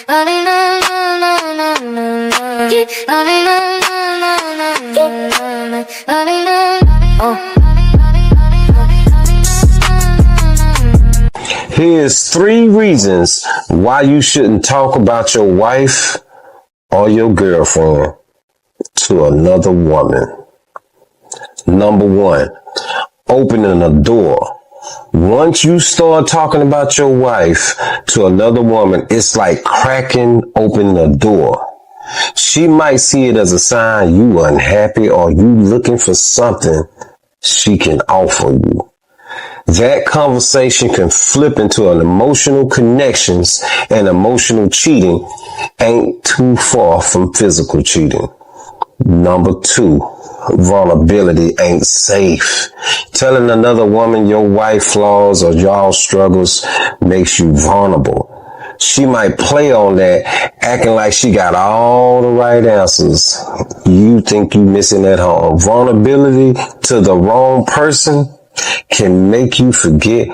Here's 3 reasons why you shouldn't talk about your wife or your girlfriend to another woman. Number 1, opening a door. Once you start talking about your wife to another woman, it's like cracking open a door. She might see it as a sign you unhappy or you looking for something she can offer you. That conversation can flip into an emotional connections, and emotional cheating ain't too far from physical cheating. Number 2, vulnerability ain't safe. Telling another woman your wife flaws or y'all struggles makes you vulnerable. She might play on that, acting like she got all the right answers you think you missing at home. Vulnerability to the wrong person can make you forget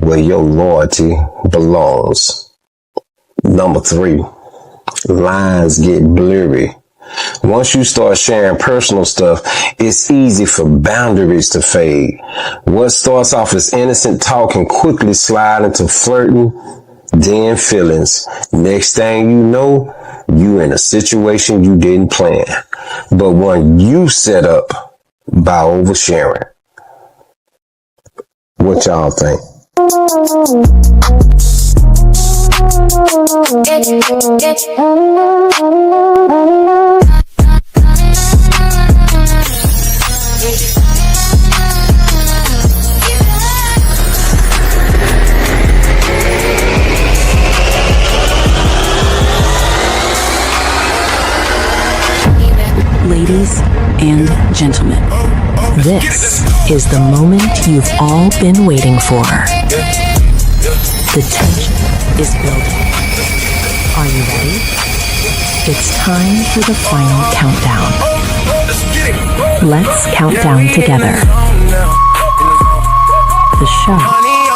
where your loyalty belongs. Number 3, lines get blurry. Once you start sharing personal stuff, it's easy for boundaries to fade. What starts off as innocent talk can quickly slide into flirting, then feelings. Next thing you know, you in a situation you didn't plan, but one you set up by oversharing. What y'all think? Ladies and gentlemen, this is the moment you've all been waiting for. The tension is building. Are you ready? It's time for the final countdown. Let's count down together. The show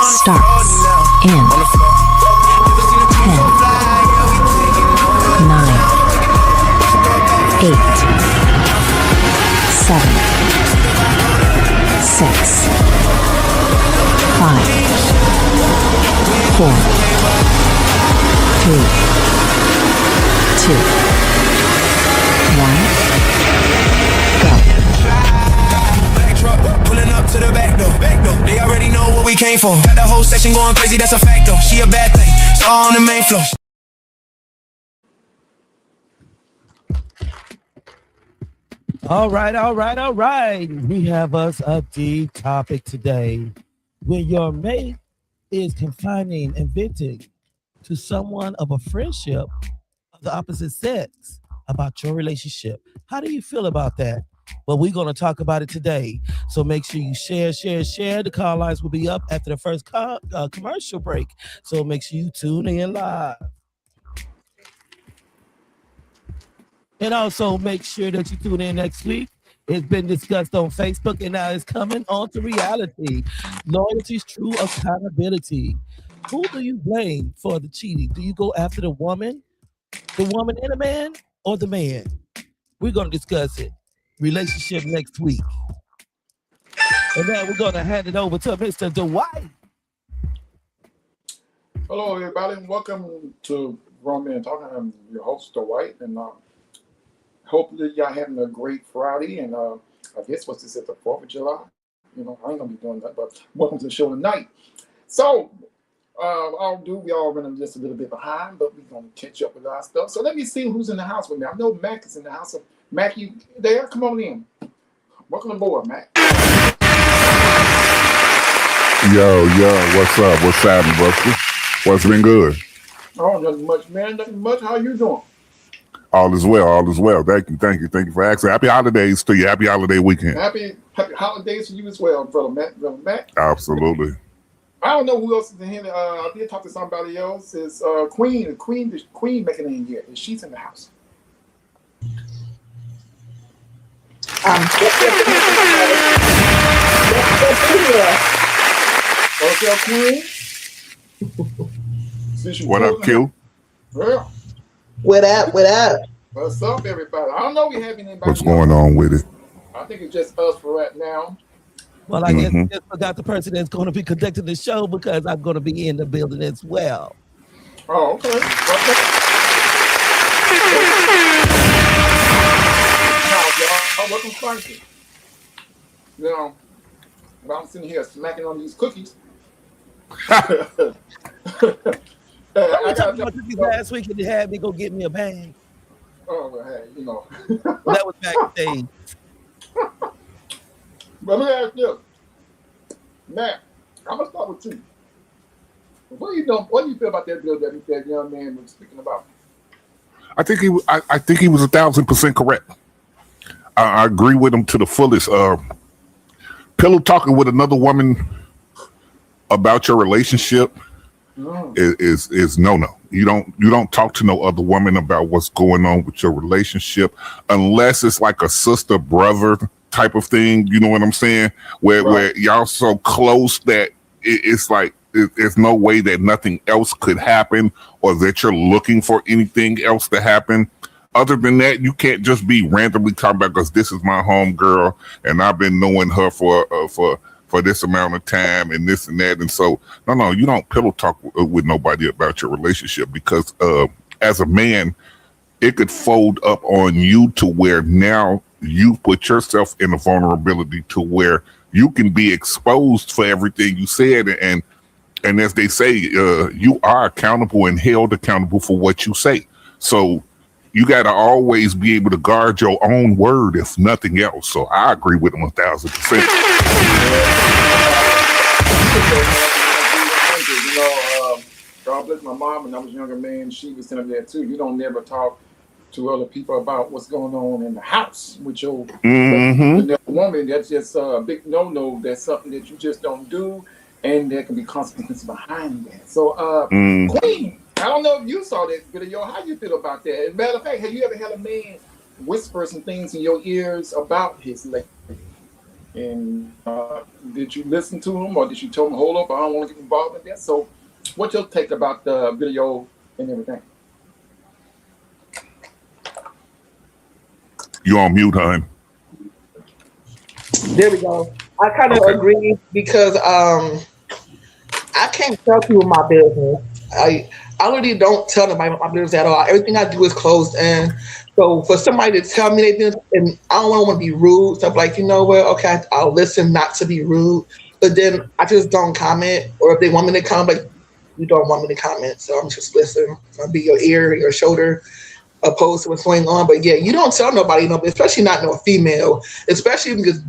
starts in 10, 9, 8, 7, 6, 5, 4, 3, 2, 1, go. Pulling up to the back door. They already know what we came for. Got the whole section going crazy, that's a fact though. She a bad thing, it's all on the main floor. All right. We have us a deep topic today. When your mate is confining and venting to someone of a friendship of the opposite sex about your relationship, how do you feel about that? Well, we're going to talk about it today. So make sure you share. The call lines will be up after the first commercial break. So make sure you tune in live. And also make sure that you tune in next week. It's been discussed on Facebook, and now it's coming on to reality. Loyalty's true accountability. Who do you blame for the cheating? Do you go after the woman and the man, or the man? We're going to discuss it. Relationship next week. And now we're going to hand it over to Mr. Dwight. Hello, everybody, and welcome to Grown Men Talking. I'm your host, Dwight, and hopefully y'all having a great Friday. And I guess what's this, at the 4th of July? You know, I ain't gonna be doing that, but welcome to the show tonight. So, we all running just a little bit behind, but we're gonna catch up with our stuff. So let me see who's in the house with me. I know Mac is in the house. So Mac, you there? Come on in. Welcome aboard, Mac. Yo, what's up? What's happening, Buster? What's been good? Oh, nothing much, man. Nothing much. How you doing? All is well. Thank you for asking. Happy holidays to you. Happy holiday weekend. Happy holidays to you as well, brother Mac. Absolutely. I don't know who else is in here. I did talk to somebody else. Is Queen making it in here? And she's in the house. Okay, Queen. What up, Q? Yeah. What up? What up? What's up, everybody? I don't know if we have anybody. What's going on with it? I think it's just us for right now. Well, I guess I just forgot the person that's going to be conducting the show because I'm going to be in the building as well. Oh, okay. Now, y'all, welcome spicy. You know, while I'm sitting here smacking on these cookies. I talked about cookies last week and you had me go get me a bag. Oh, well, hey, you know. That was backstage. But let me ask you, Matt, I'm gonna start with you. What do you feel about that bill that young man was speaking about? I think he was 1,000% correct. I agree with him to the fullest. Pillow talking with another woman about your relationship is no. You don't talk to no other woman about what's going on with your relationship unless it's like a sister brother type of thing. You know what I'm saying? Where y'all so close that it's like there's no way that nothing else could happen or that you're looking for anything else to happen. Other than that, you can't just be randomly talking about because this is my home girl and I've been knowing her for this amount of time and this and that. And so, no, you don't pillow talk with nobody about your relationship because as a man, it could fold up on you to where now you put yourself in a vulnerability to where you can be exposed for everything you said. And as they say, you are accountable and held accountable for what you say. So you got to always be able to guard your own word, if nothing else. So I agree with him 1,000%. You know, God bless my mom. When I was a younger man, she was telling me that too. You don't never talk to other people about what's going on in the house with your woman. That's just a big no-no. That's something that you just don't do, and there can be consequences behind that. So, Queen, I don't know if you saw that video. How you feel about that? As a matter of fact, have you ever had a man whisper some things in your ears about his lady? And did you listen to him, or did you tell him, hold up, I don't want to get involved in that? So what's your take about the video and everything? You on mute, hon. There we go. I kind of agree because I can't tell people my business. I really don't tell nobody my business at all. Everything I do is closed in. So for somebody to tell me they business, and I don't want to be rude, so I'm like, you know what? Okay, I'll listen not to be rude, but then I just don't comment. Or if they want me to comment, like, you don't want me to comment, so I'm just listening. I'll be your ear, your shoulder, opposed to what's going on. But yeah, you don't tell nobody, especially not no female, especially because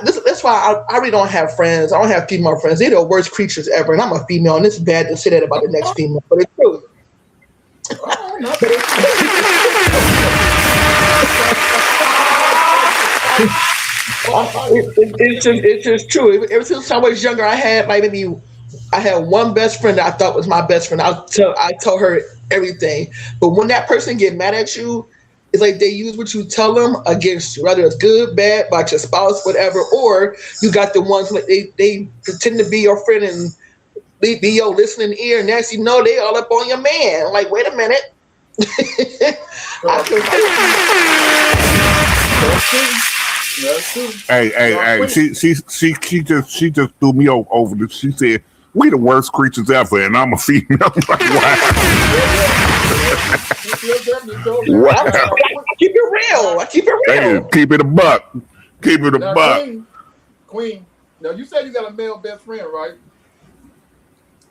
that's why I really don't have friends. I don't have female friends. They're the worst creatures ever, and I'm a female, and it's bad to say that about the next female, but it's true. It's just true. Ever since I was younger, I had one best friend that I thought was my best friend. I tell her everything, but when that person get mad at you, it's like they use what you tell them against you, whether it's good, bad, about your spouse, whatever, or you got the ones like they pretend to be your friend and be your listening ear, and next you know they all up on your man. Like, wait a minute. Hey, she just threw me over this. She said, we the worst creatures ever, and I'm a female. Like, wow. I keep it real. Hey, keep it a buck. Keep it a buck. Queen, now you said you got a male best friend, right?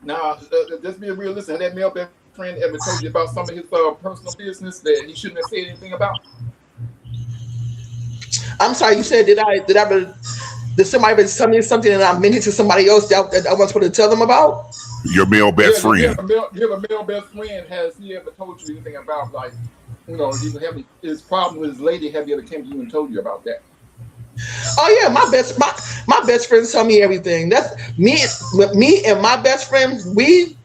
Now, let's be realistic. Has that male best friend ever told you about some of his personal business that he shouldn't have said anything about? I'm sorry, you said did somebody ever tell me something and I mentioned to somebody else that I was supposed to tell them about? Your male best friend. You have a male best friend. Has he ever told you anything about, like, you know, his problem with his lady? Have he ever came to you and told you about that? Oh yeah, my best friends tell me everything. That's me and my best friend. We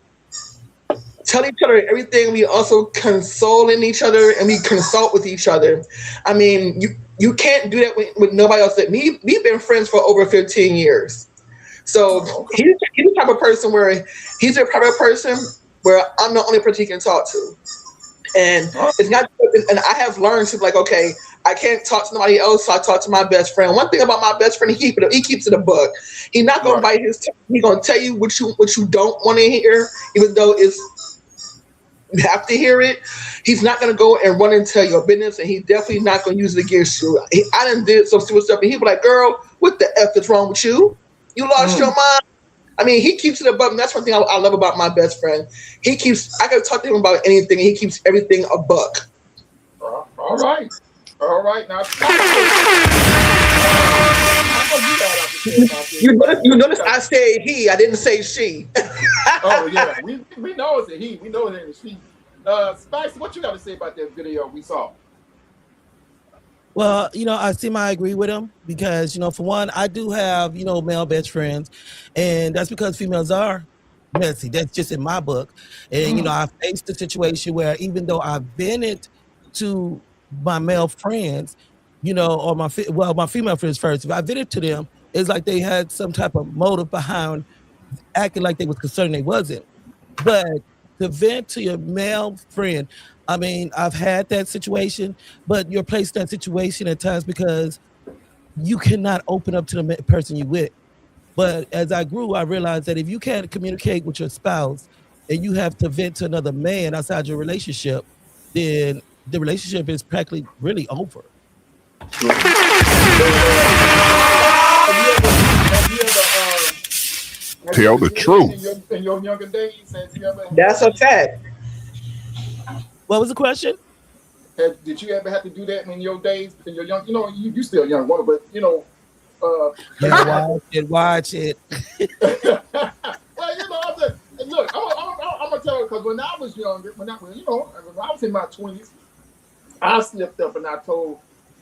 tell each other everything. We also console in each other and we consult with each other. I mean, you can't do that with nobody else. We've been friends for over 15 years. So he's the type of person where he's a private person where I'm the only person he can talk to. And it's not, and I have learned to be like, okay, I can't talk to nobody else, so I talk to my best friend. One thing about my best friend, he keeps it a buck. He's not gonna bite his tongue. He's gonna tell you what you don't want to hear, even though you have to hear it. He's not gonna go and run and tell your business, and he's definitely not gonna use it against you. I done did some stupid stuff, and he be like, "Girl, what the f is wrong with you? You lost your mind." I mean, he keeps it above, and that's one thing I love about my best friend. I can talk to him about anything, and he keeps everything a buck. All right. Now, you notice I said he. I didn't say she. Oh yeah, we know it's a he. We know it ain't a she. Spice, what you got to say about that video we saw? Well, I agree with him because, for one, I do have, male best friends, and that's because females are messy. That's just in my book. And, I faced a situation where even though I've been it to my male friends, or my female friends first, if I did it to them, it's like they had some type of motive behind acting like they was concerned they wasn't. But to vent to your male friend, I mean, I've had that situation, but you're placed in that situation at times because you cannot open up to the person you with. But as I grew, I realized that if you can't communicate with your spouse and you have to vent to another man outside your relationship, then the relationship is practically really over. Tell the truth. In your younger days, That's a fact. What was the question? Did you ever have to do that in your days? In your young, you still a young woman, but watch it. Well, look, I'm gonna tell you because when I was younger, when I was in my 20s, I slipped up and I told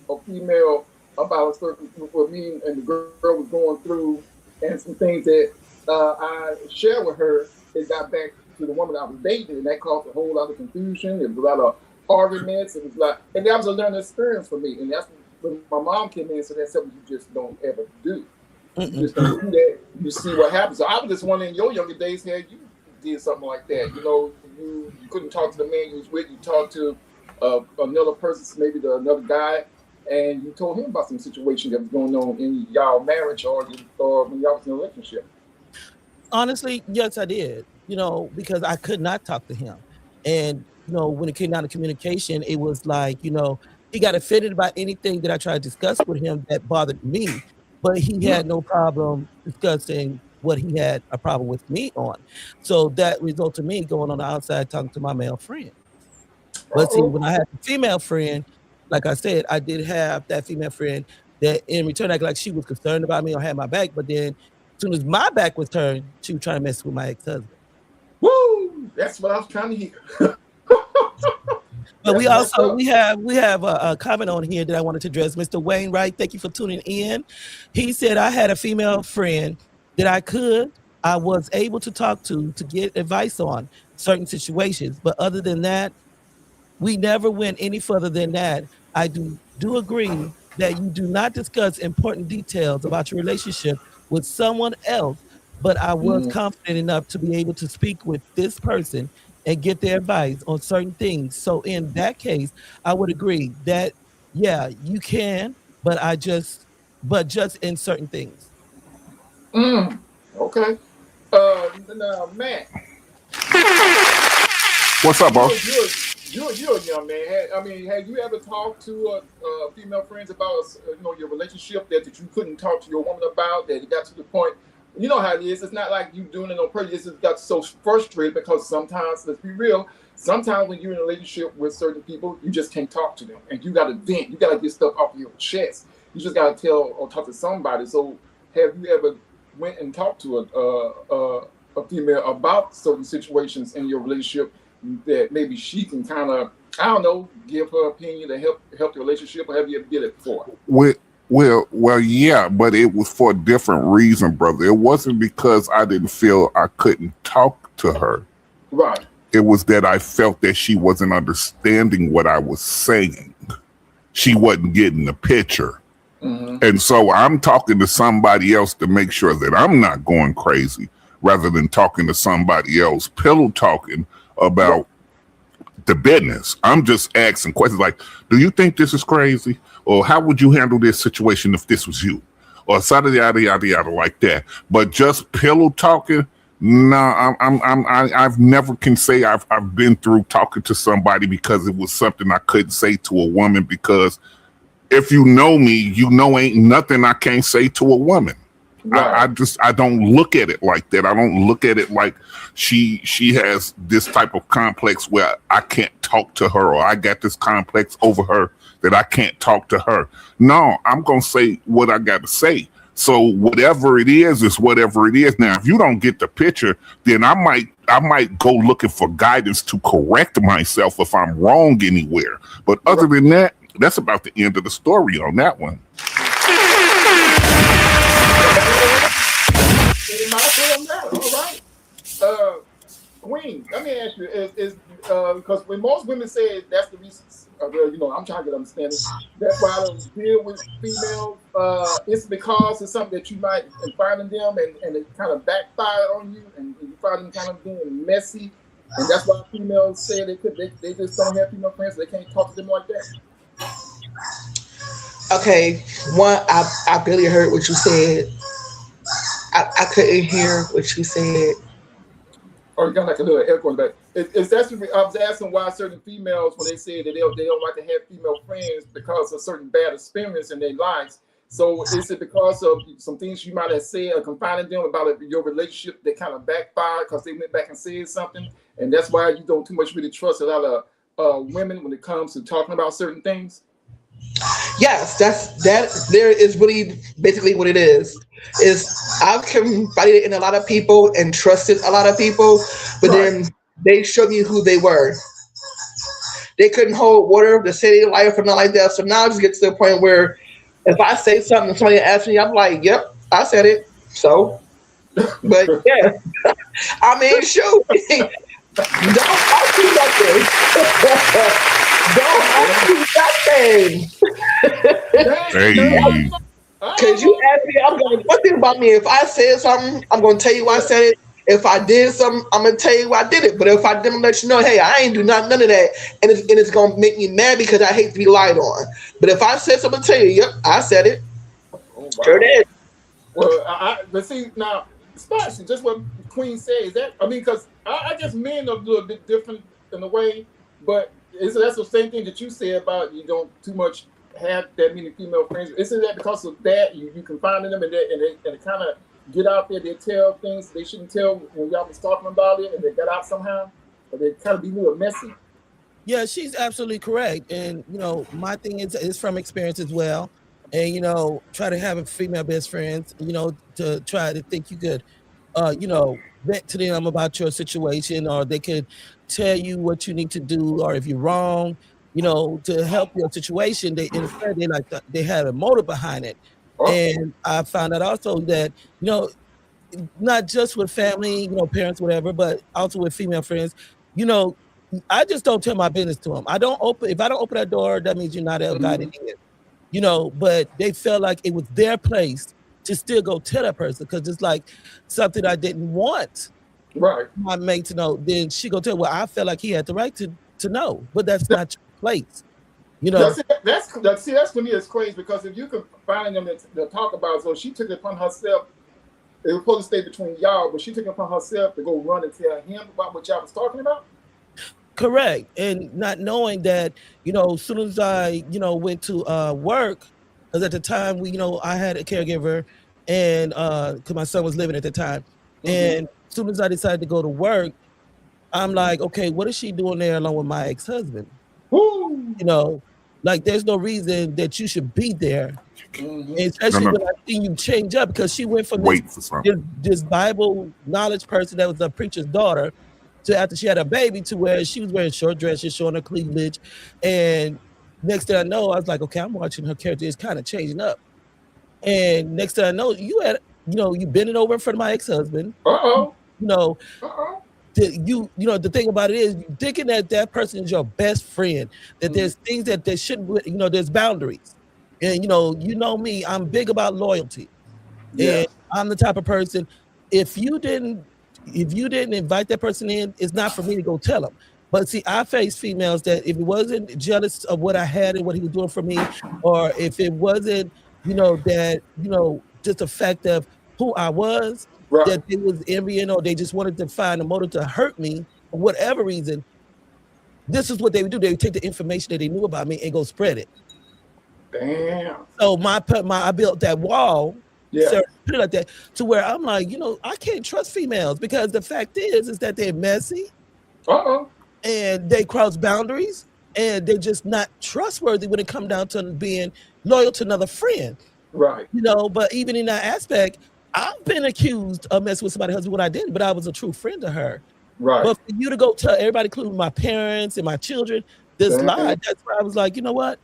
a female about a certain what me and the girl was going through, and some things that I shared with her. It got back to the woman I was dating, and that caused a whole lot of confusion. It was a lot of arguments. It was and that was a learning experience for me. And that's when my mom came in and said, that's something you just don't ever do. You just don't do that. You see what happens. So I was just wondering, in your younger days, had you did something like that? You couldn't talk to the man you was with. You talked to another person, maybe another guy, and you told him about some situation that was going on in y'all marriage or when y'all was in a relationship. Honestly, yes, I did. Because I could not talk to him. And, when it came down to communication, it was like, he got offended by anything that I tried to discuss with him that bothered me. But he had no problem discussing what he had a problem with me on. So that resulted in me going on the outside talking to my male friend. But see, when I had a female friend, like I said, I did have that female friend that in return acted like she was concerned about me or had my back. But then as soon as my back was turned, she was trying to mess with my ex-husband. Woo! That's what I was trying to hear. But we have a comment on here that I wanted to address. Mr. Wainwright, thank you for tuning in. He said I had a female friend that I was able to talk to get advice on certain situations. But other than that, we never went any further than that. I do agree that you do not discuss important details about your relationship with someone else, but I was confident enough to be able to speak with this person and get their advice on certain things. So in that case, I would agree that, yeah, you can, but just in certain things. Okay. Now, Matt. What's up, boss? You're a young man. Have you ever talked to female friends about your relationship that you couldn't talk to your woman about, that it got to the point? You know how it is. It's not like you doing it on purpose. It's just got so frustrated because sometimes, let's be real, sometimes when you're in a relationship with certain people, you just can't talk to them. And you got to vent. You got to get stuff off your chest. You just got to tell or talk to somebody. So have you ever went and talked to a female about certain situations in your relationship that maybe she can kind of, I don't know, give her opinion to help the relationship, or have you ever did it before? Well, yeah, but it was for a different reason, brother. It wasn't because I didn't feel I couldn't talk to her. Right. It was that I felt that she wasn't understanding what I was saying. She wasn't getting the picture. And so I'm talking to somebody else to make sure that I'm not going crazy, rather than talking to somebody else, pillow talking about the business. I'm just asking questions like, do you think this is crazy? Or how would you handle this situation if this was you? Or yada yada yada yada like that. But just pillow talking, no, I've never can say I've been through talking to somebody because it was something I couldn't say to a woman, because if you know me, you know ain't nothing I can't say to a woman. Right. I don't look at it like that. I don't look at it like she has this type of complex where I can't talk to her, or I got this complex over her that I can't talk to her. No, I'm gonna say what I got to say. So whatever it is whatever it is. Now, if you don't get the picture, then I might go looking for guidance to correct myself if I'm wrong anywhere. But other than that, that's about the end of the story on that one. All right. Queen, let me ask you, is because when most women say that's the reason, I'm trying to get understanding, that's why I don't deal with females, it's because it's something that you might find in them and it kind of backfire on you and you find them kind of being messy, and that's why females say they just don't have female friends, so they can't talk to them like that. Okay, one, I barely heard what you said. I couldn't hear what you said. Or you got like a little echo in the back. I was asking why certain females, when they say that they don't like to have female friends because of certain bad experience in their lives. So is it because of some things you might have said or confided them about your relationship that kind of backfired because they went back and said something, and that's why you don't too much really trust a lot of women when it comes to talking about certain things? Yes, that there is really basically what it is I've confided in a lot of people and trusted a lot of people, but then they showed me who they were. They couldn't hold water to say their life or nothing like that. So now I just get to the point where if I say something and somebody asks me, I'm like, yep, I said it. So, but yeah, I mean, shoot, don't ask me nothing. Don't ask me nothing. Because you asked me, I'm going, one thing about me, if I said something, I'm going to tell you why I said it. If I did something, I'm going to tell you why I did it. But if I didn't let you know, hey, I ain't do none of that, and it's going to make me mad because I hate to be lied on. But if I said something, tell you, yep, I said it. Oh, wow. Sure did. Well, but see, now, especially just what Queen says, because I guess men are a little bit different in a way, but that's the same thing that you said about you don't too much have that many female friends. Isn't that because of that you confine in them and they kind of get out there, they tell things they shouldn't tell when y'all was talking about it and they got out somehow, or they kind of be a little messy? Yeah, she's absolutely correct. And, my thing is from experience as well. And, try to have female best friends, to try to think you could, vent to them about your situation, or they could tell you what you need to do, or if you're wrong, to help your situation. They had a motive behind it. Oh. And I found out also that, not just with family, parents, whatever, but also with female friends, I just don't tell my business to them. If I don't open that door, that means you're not invited in. But they felt like it was their place to still go tell that person, because it's like something I didn't want my mate to know. Then she go tell, well, I felt like he had the right to know, but that's not your place. That's for me, it's crazy, because if you could find them to talk about, so she took it upon herself. It was supposed to stay between y'all, but she took it upon herself to go run and tell him about what y'all was talking about. Correct. And not knowing that, as soon as I, went to work, because at the time I had a caregiver, and because my son was living at the time, and as soon as I decided to go to work, I'm like, okay, what is she doing there along with my ex-husband? Like there's no reason that you should be there. Especially when I see you change up, because she went from this Bible knowledge person that was a preacher's daughter to, after she had a baby, to where she was wearing short dresses, showing her cleavage. And next thing I know, I was like, okay, I'm watching her character is kind of changing up. And next thing I know, you bending over in front of my ex-husband. The thing about it is, you thinking that person is your best friend, that there's things that they shouldn't, there's boundaries. And, me, I'm big about loyalty. Yeah. And I'm the type of person, if you didn't invite that person in, it's not for me to go tell them. But see, I face females that if it wasn't jealous of what I had and what he was doing for me, or if it wasn't, just the fact of who I was, Right. that they was envying or they just wanted to find a motive to hurt me for whatever reason, this is what they would do. They would take the information that they knew about me and go spread it. Damn. So I built that wall, Yeah. so put it like that, to where I'm like, I can't trust females because the fact is that they're messy Uh-oh. and they cross boundaries and they're just not trustworthy when it comes down to being loyal to another friend. Right. But even in that aspect, I've been accused of messing with somebody's husband when I didn't, but I was a true friend to her. Right. But for you to go tell everybody, including my parents and my children, this Mhm. lie, that's where I was like, you know what?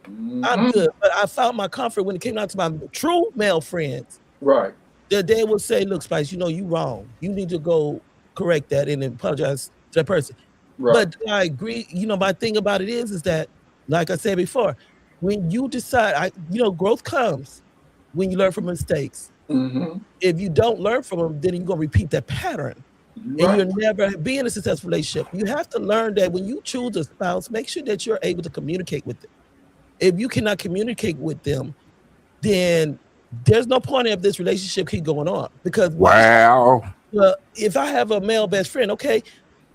I'm Mhm. good. But I found my comfort when it came down to my true male friends. Right. That they would say, look, Spice, you wrong. You need to go correct that and apologize to that person. Right. But I agree, my thing about it is that, like I said before, when you decide, growth comes when you learn from mistakes. Mm-hmm. If you don't learn from them, then you're going to repeat that pattern. Right. And you'll never be in a successful relationship. You have to learn that when you choose a spouse, make sure that you're able to communicate with them. If you cannot communicate with them, then there's no point of this relationship keep going on. Because Wow. if I have a male best friend, okay,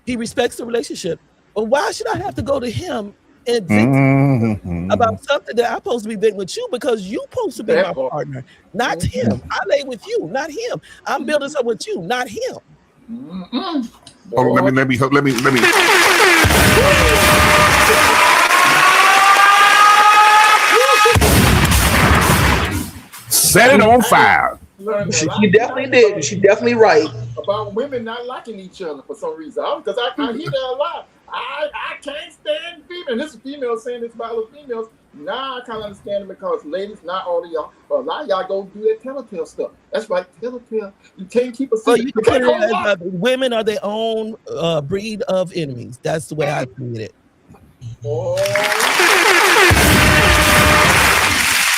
he respects the relationship, but why should I have to go to him and vent Mhm. about something that I'm supposed to be venting with you because you supposed to be That my part. partner, not him. I lay with you, not him. I'm building something with you, not him. Mm-mm. Oh, let me. Set it on fire. Learned a She lot definitely did. She definitely right. about women not liking each other for some reason. Because I hear that a lot. I can't stand females. And this is females saying this about other females. Now I kind of understand it because ladies, not all of y'all, but a lot of y'all go do that telltale stuff. That's right, telltale. You can't keep a Well, secret. you can You put can't it hold as up. women are their own breed of enemies. That's the way I see it. Oh,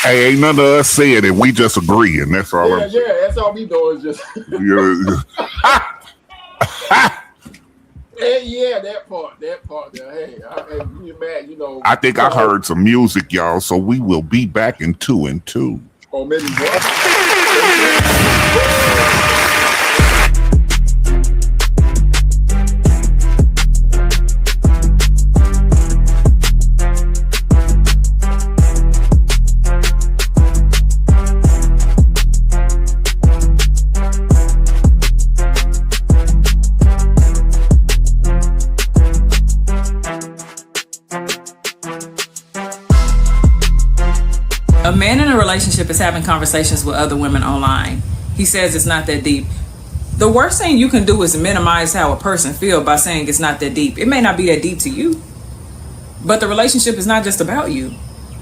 Hey, ain't none of us saying it. We just agreeing. That's all. yeah, yeah. That's all we do is just. Yeah, that part there. Hey, you mad? I think I heard some music, y'all. So we will be back in 2 and 2. Or maybe more. A man in a relationship is having conversations with other women online. He says it's not that deep. The worst thing you can do is minimize how a person feels by saying it's not that deep. It may not be that deep to you, but the relationship is not just about you.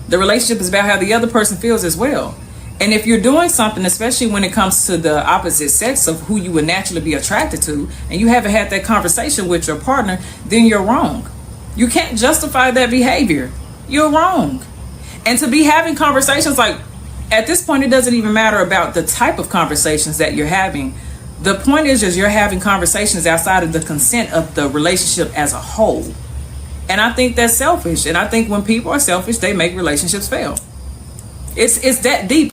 The relationship is about how the other person feels as well. And if you're doing something, especially when it comes to the opposite sex of who you would naturally be attracted to, and you haven't had that conversation with your partner, then you're wrong. You can't justify that behavior. You're wrong. And to be having conversations, like at this point, it doesn't even matter about the type of conversations that you're having. The point is you're having conversations outside of the consent of the relationship as a whole. And I think that's selfish. And I think when people are selfish, they make relationships fail. It's that deep.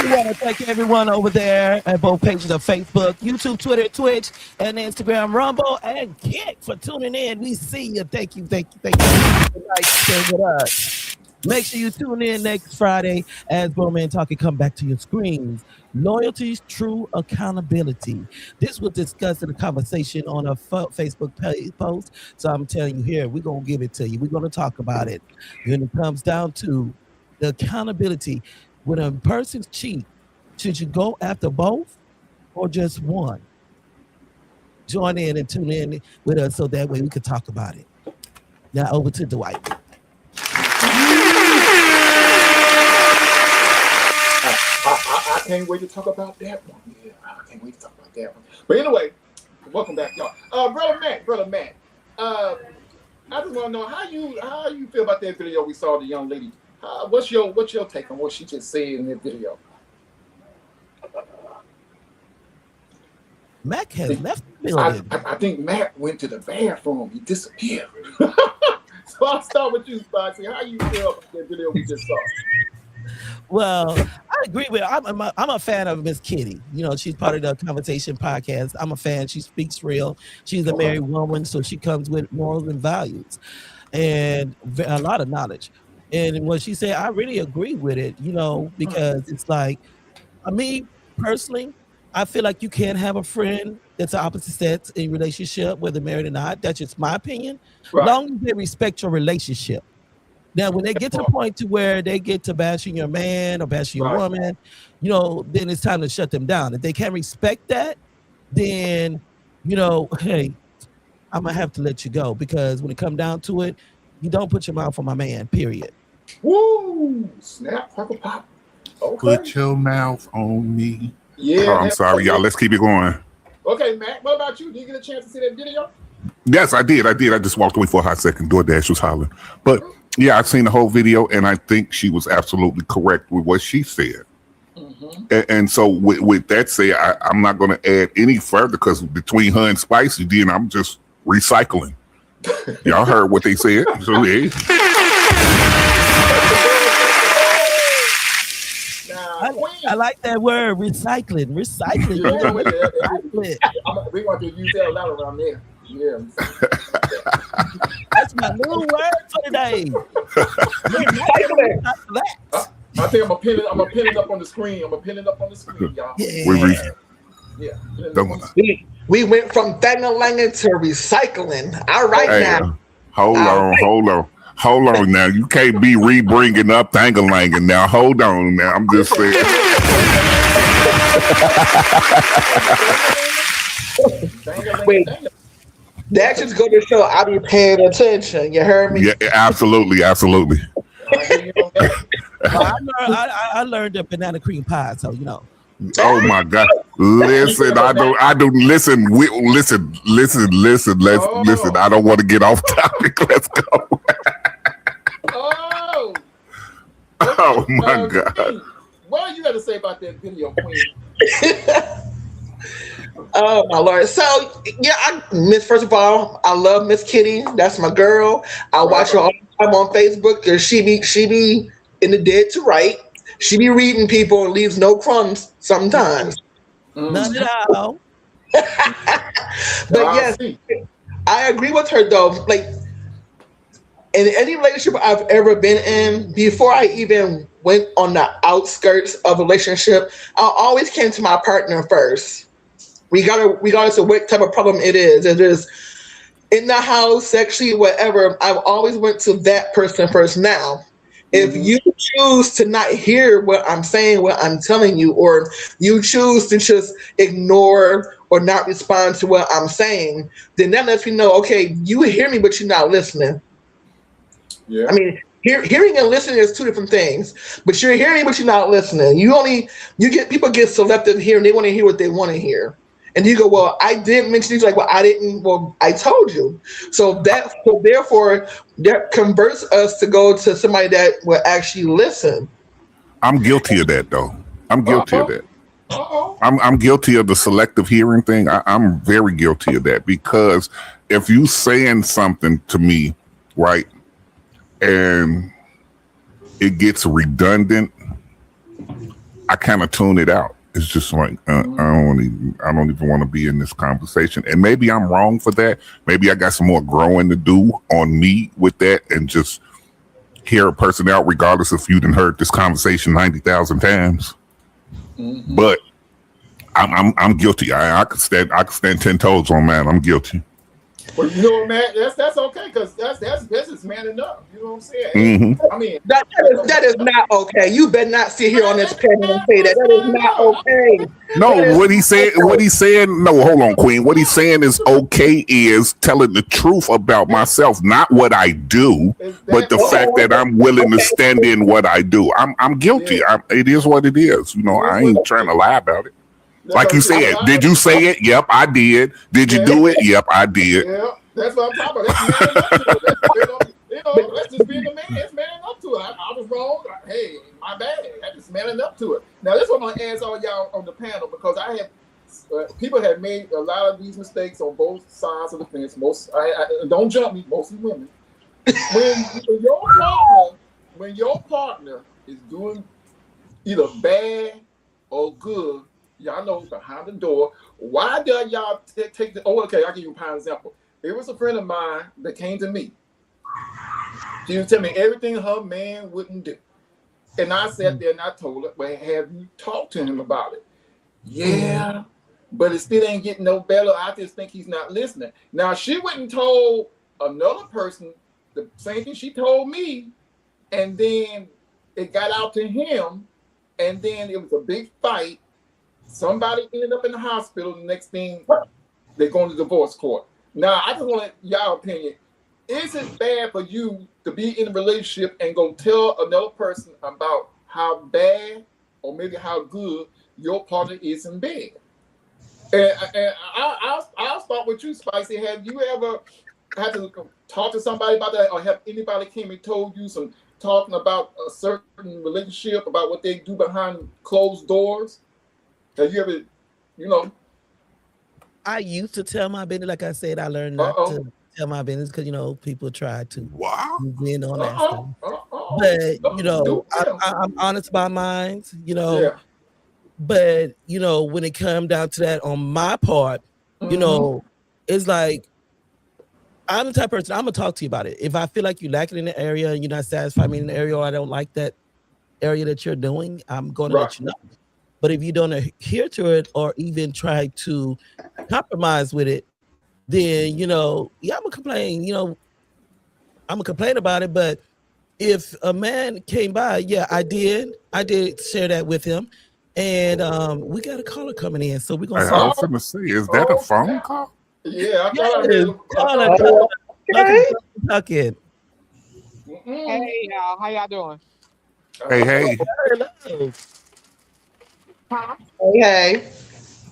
We want to thank everyone over there at both pages of Facebook, YouTube, Twitter, Twitch, and Instagram, Rumble, and Kick for tuning in. We see you. Thank you. Good night. Stay with us. Make sure you tune in next Friday as Roman Talking come back to your screens. Loyalty's true accountability. This was discussed in a conversation on a Facebook post. So I'm telling you here, we're going to give it to you. We're going to talk about it. When it comes down to the accountability, when a person's cheat, should you go after both or just one? Join in and tune in with us so that way we can talk about it. Now over to Dwight. I can't wait to talk about that one. Yeah, I can't wait to talk about that one. But anyway, welcome back, y'all. Brother Matt. I just want to know how you feel about that video we saw of the young lady. What's your take on what she just said in that video? Mac has left the building. I think Matt went to the bathroom. He disappeared. So I'll start with you, Spotsy. How you feel about that video we just saw? Well, I agree with. I'm a fan of Miss Kitty. You know, she's part of the Conversation podcast. I'm a fan. She speaks real. She's a married woman, so she comes with morals and values, and a lot of knowledge. And what she said, I really agree with it. You know, because it's like, me personally, I feel like you can't have a friend that's the opposite sex in a relationship, whether married or not. That's just my opinion. Right. As long as they respect your relationship. Now, when they get to the point to where they get to bashing your man or bashing your woman, you know, then it's time to shut them down. If they can't respect that, then, you know, hey, I'm going to have to let you go, because when it comes down to it, you don't put your mouth on my man, period. Woo! Snap, crackle, pop. Okay. Put your mouth on me. Yeah. Oh, I'm sorry, y'all. Let's keep it going. Okay, Matt, what about you? Did you get a chance to see that video? Yes, I did. I just walked away for a hot second. DoorDash was hollering. But yeah, I've seen the whole video, and I think she was absolutely correct with what she said. And so with that said, I'm not going to add any further, because between her and Spicy, then I'm just recycling. Y'all heard what they said. So, yeah. I like that word, recycling. Recycling. We want to use that a lot around there. Yeah. That's my new word for today. I think I'm gonna pin it up on the screen. Y'all. Yeah. We went from thang-a-langing to recycling. All right, now. Hold on now. You can't be re-bringing up thang-a-langing now. Hold on now. I'm just saying. Wait. That just go to show I be paying attention. You heard me? Yeah, absolutely. I learned the banana cream pie, so you know. Oh my God! Listen, I don't listen. Listen. Listen. I don't want to get off topic. Let's go. Oh my God! What you got to say about that video, Queen? Oh my Lord! So yeah, first of all, I love Miss Kitty. That's my girl. I watch her all the time on Facebook, because she be in the dead to right. She be reading people and leaves no crumbs sometimes. None at all. But yes, I agree with her though. Like, in any relationship I've ever been in, before I even went on the outskirts of a relationship, I always came to my partner first. Regardless of what type of problem it is. It is in the house, sexually, whatever. I've always went to that person first. Now, if you choose to not hear what I'm saying, what I'm telling you, or you choose to just ignore or not respond to what I'm saying, then that lets me know, okay, you hear me, but you're not listening. Yeah. I mean, hearing and listening is two different things. But you're hearing, but you're not listening. People get selective here, and they want to hear what they want to hear. And you go, well, I didn't mention these. Like, well, I didn't. Well, I told you. So therefore, that converts us to go to somebody that will actually listen. I'm guilty of that, though. I'm guilty of that. I'm guilty of the selective hearing thing. I'm very guilty of that, because if you saying something to me, right, and it gets redundant, I kind of tune it out. It's just like I don't even want to be in this conversation. And maybe I'm wrong for that. Maybe I got some more growing to do on me with that, and just hear a person out, regardless if you done heard this conversation 90,000 times. But I'm guilty. I could stand 10 toes on man. I'm guilty. But you know, man, that's okay, because that's just man enough. You know what I'm saying? I mean, that is not okay. You better not sit here on this panel and say that. That is not okay. No, what he said, no, hold on, Queen. What he's saying is okay is telling the truth about myself, not what I do, but the fact that I'm willing to stand in what I do. I'm guilty. It is what it is. You know, I ain't trying to lie about it. Like you said, did you say it? Yep, I did. Did you do it? Yep, I did. Yeah, that's what I'm talking about. That's man enough to it. You know, that's just being a man. It's man enough to it. I was wrong. Hey, my bad. That's just man enough to it. Now, this is what I'm going to ask all y'all on the panel, because I have people have made a lot of these mistakes on both sides of the fence. Don't jump me, mostly women. When your partner is doing either bad or good, y'all know behind the door, why do y'all take the, okay, I'll give you a prime example. It was a friend of mine that came to me. She would tell me everything her man wouldn't do. And I sat there and I told her, well, have you talked to him about it? Yeah, but it still ain't getting no better. I just think he's not listening. Now, she went and told another person the same thing she told me, and then it got out to him, and then it was a big fight. Somebody ended up in the hospital. The next thing, they're going to divorce court. Now, I just want y'all opinion. Is it bad for you to be in a relationship and go tell another person about how bad or maybe how good your partner is in bed? And I'll start with you, Spicy. Have you ever had to talk to somebody about that, or have anybody came and told you some talking about a certain relationship, about what they do behind closed doors? Have you ever, you know? I used to tell my business. Like I said, I learned not to tell my business because, you know, people try to move in on that stuff. But, you know, I'm honest about mine, you know. Yeah. But, you know, when it comes down to that on my part, you know, it's like, I'm the type of person, I'm going to talk to you about it. If I feel like you lack it in the area and you're not satisfied me in the area, or I don't like that area that you're doing, I'm going to let you know. But if you don't adhere to it or even try to compromise with it, then, you know, I'm going to complain. You know, I'm going to complain about it. But if a man came by, I did share that with him. And we got a caller coming in. So we're going to I was going to say, is that a phone call? Yeah, I thought Tuck in. Hey, y'all. How y'all doing? Hey. Hello. Huh? Hey.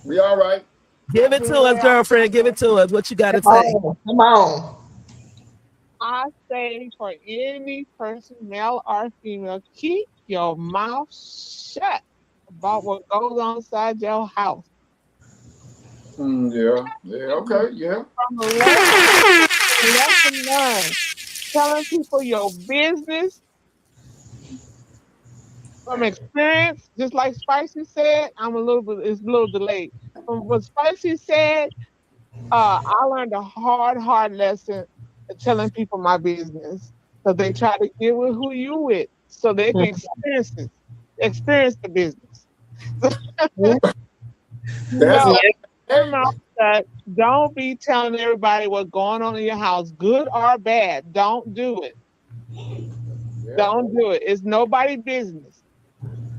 We all right. Give it to us, girlfriend. Give it to us. What you got to say? Come on. I say for any person, male or female, keep your mouth shut about what goes on inside your house. Okay, yeah. From the lesson learned, telling people your business from experience, just like Spicy said, it's a little delayed. From what Spicy said, I learned a hard lesson of telling people my business. So they try to get with who you with, so they can experience the business. Don't be telling everybody what's going on in your house, good or bad. Don't do it. Yeah. Don't do it. It's nobody's business.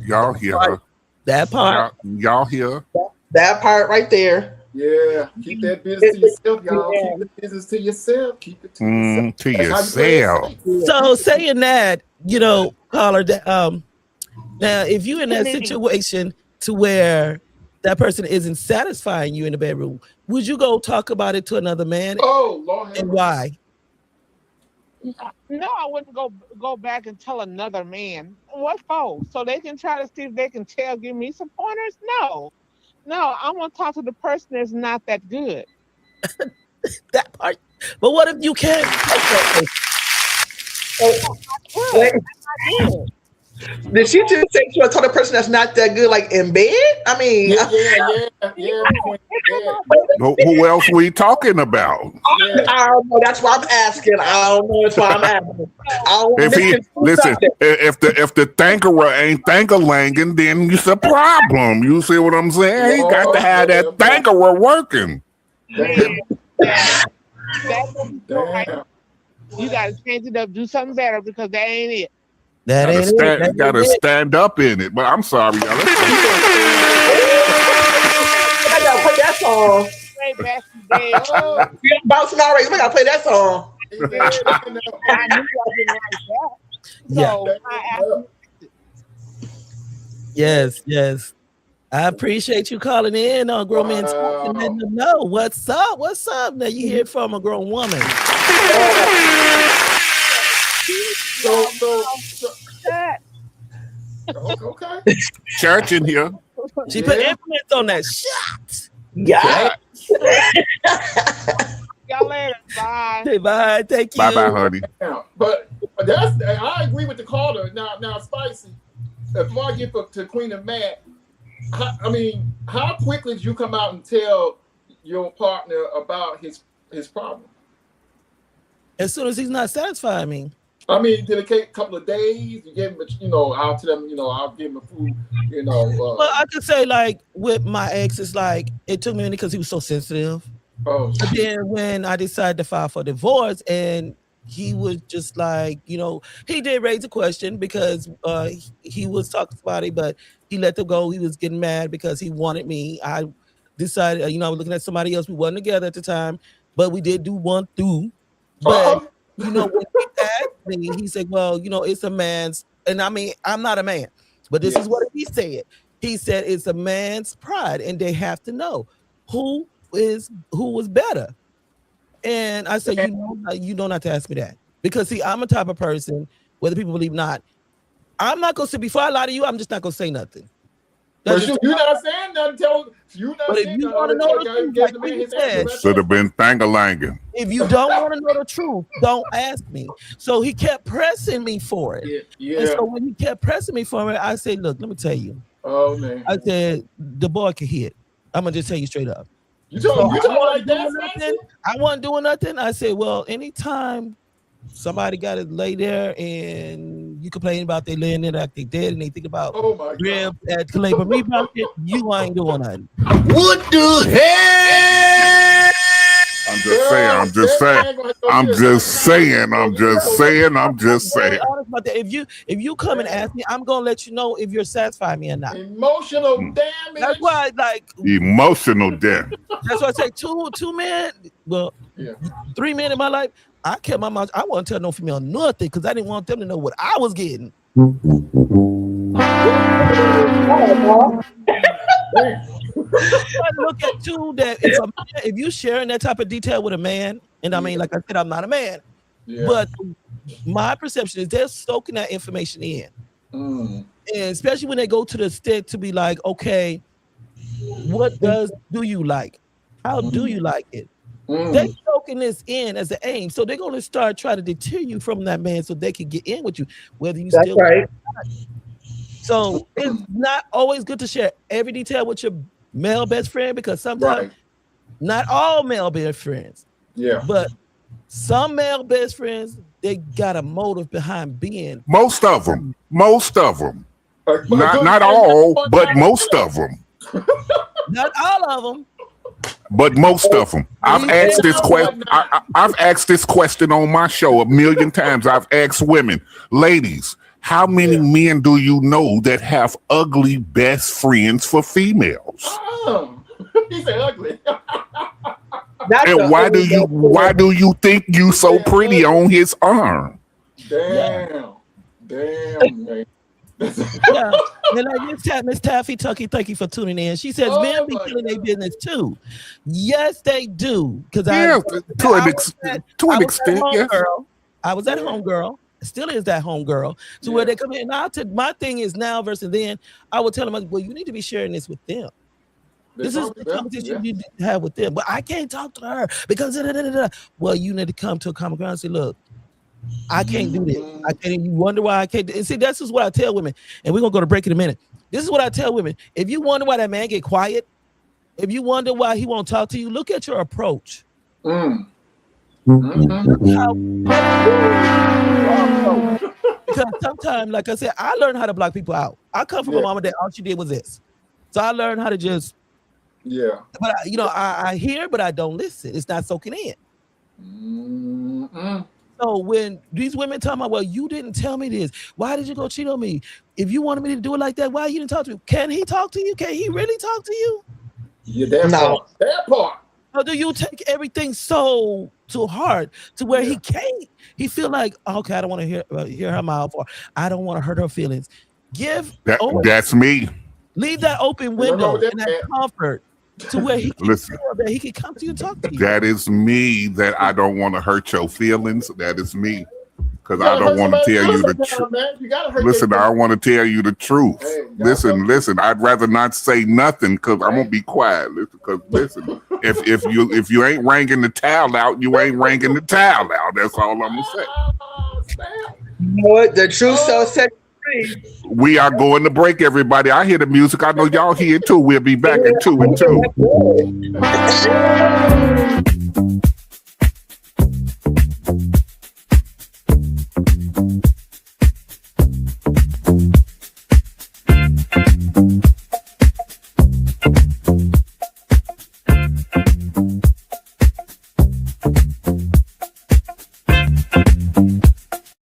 Y'all hear that part? Y'all hear that part right there? Yeah. Keep that business to yourself, y'all. Keep the business to yourself. Keep it to yourself. So saying that, you know, caller, now if you in that situation to where that person isn't satisfying you in the bedroom, would you go talk about it to another man? Oh, Lord. And why? No, I wouldn't go back and tell another man. What for? So they can try to see if they can give me some pointers? No, I want to talk to the person that's not that good. That part. But what if you can't? Did she just say to another person that's not that good, like in bed? I mean, Who else we talking about? I don't know. That's why I'm asking. I don't know. That's why I'm asking. If the thankerer ain't thanker-langing, then it's a problem. You see what I'm saying? He got to have that thankerer working. You gotta change it up, do something better because that ain't it. That ain't it. You gotta stand up in it. But I'm sorry, y'all. I gotta play that song. You're bouncing already. We gotta play that song. I knew I didn't like that. So Yes. I appreciate you calling in on Grown Men Talk and letting them know what's up. What's up? Now you hear from a grown woman. Okay. Church in here. She put implements on that shot. Yeah. y'all later. Bye. Say bye. Thank you. Bye, honey. But I agree with the caller. Now, Spicy. Before I get to Queen and Matt, how quickly did you come out and tell your partner about his problem? As soon as he's not satisfying me. Did it take a couple of days? You gave him, I'll tell him, I'll give him a food, Well, I could say like with my ex, it's like it took me a minute because he was so sensitive. Oh. But then when I decided to file for divorce, and he was just like, he did raise a question because he was talking about it, but he let them go. He was getting mad because he wanted me. I decided, I was looking at somebody else. We wasn't together at the time, but we did do one through. But when he asked me, he said, well, it's a man's, and I'm not a man, but this is what he said. He said it's a man's pride, and they have to know who was better. And I said, you don't have to ask me that. Because see, I'm a type of person, whether people believe or not, I'm not gonna say, before I lie to you, I'm just not gonna say nothing. But you're not saying nothing. But if you want to know the truth, like he said, should have been thangalanging. if you don't want to know the truth, don't ask me. So he kept pressing me for it. Yeah. And so when he kept pressing me for it, I said, look, let me tell you. Oh man. I said, the boy can hit. I'm gonna just tell you straight up. You told me like that. I wasn't doing nothing. I said, well, anytime somebody got to lay there and you complain about they laying there like they dead and they think about rib at labor rebound, you ain't doing nothing. What the hell? I'm just saying. If you come and ask me, I'm gonna let you know if you're satisfying me or not. Emotional damage. That's why, emotional damage. That's why I say two men. Well, 3 men in my life. I kept my mouth. I wasn't telling no female nothing because I didn't want them to know what I was getting. Look at too that if you sharing that type of detail with a man, and like I said, I'm not a man, but my perception is they're soaking that information in, and especially when they go to the extent to be like, okay, what do you like? How do you like it? They're soaking this in as an aim, so they're going to start trying to deter you from that man so they can get in with you, whether you still right. So it's not always good to share every detail with your male best friend because sometimes not all male best friends, but some male best friends, they got a motive behind being. Most of them. Not all, but most of them. Not all of them. But most of them. I've asked this question. I've asked this question on my show 1,000,000 times. I've asked women, ladies, how many men do you know that have ugly best friends for females? Oh, he said ugly. And why do you think you so pretty on his arm? Damn, man. Yeah, and like Miss Taffy Tucky, thank you for tuning in. She says men be killing their business too. Yes, they do. Because to an extent, yes. I was at home, girl. Still is that home girl. So where they come in now, my thing is now versus then. I would tell them, well, you need to be sharing this with them. This is the conversation you need to have with them. But I can't talk to her because well, you need to come to a common ground and say, look, I can't do this. I can't. You wonder why I can't. And see, this is what I tell women. And we're gonna go to break in a minute. This is what I tell women. If you wonder why that man get quiet, if you wonder why he won't talk to you, look at your approach. Mm. Because sometimes, like I said, I learned how to block people out. I come from a mama that all she did was this. So I learned how to just, but I hear, but I don't listen. It's not soaking in. So when these women tell me, well, you didn't tell me this. Why did you go cheat on me? If you wanted me to do it like that, why you didn't talk to me? Can he talk to you? Can he really talk to you? Yeah, that part. Or do you take everything so to heart to where he can't? He feel like, okay, I don't want to hear her mouth, or I don't want to hurt her feelings. That's me. Leave that open window and that comfort to where he can feel that he can come to you and talk to you. That is me. That I don't want to hurt your feelings. That is me. Because I don't want to tell you the truth. Listen, I want to tell you the truth. Listen. I'd rather not say nothing because I'm gonna be quiet. Listen, if you ain't wringing the towel out, you ain't wringing the towel out. That's all I'm gonna say. You know what? The truth shall set you free. We are going to break, everybody. I hear the music. I know y'all hear it too. We'll be back in 2 and 2.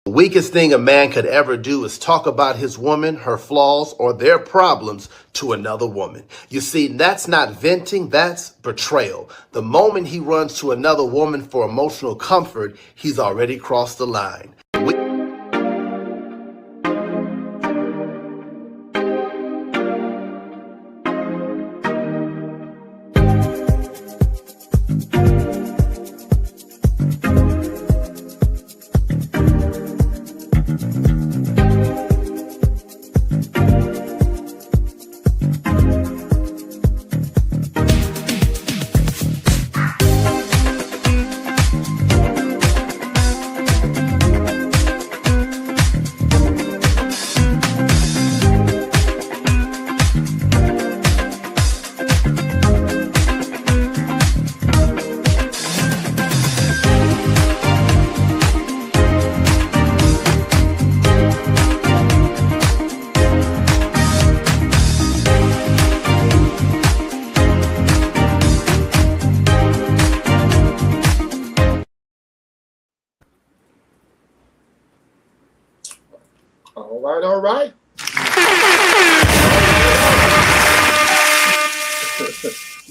The weakest thing a man could ever do is talk about his woman, her flaws, or their problems to another woman. You see, that's not venting, that's betrayal. The moment he runs to another woman for emotional comfort, he's already crossed the line. All right.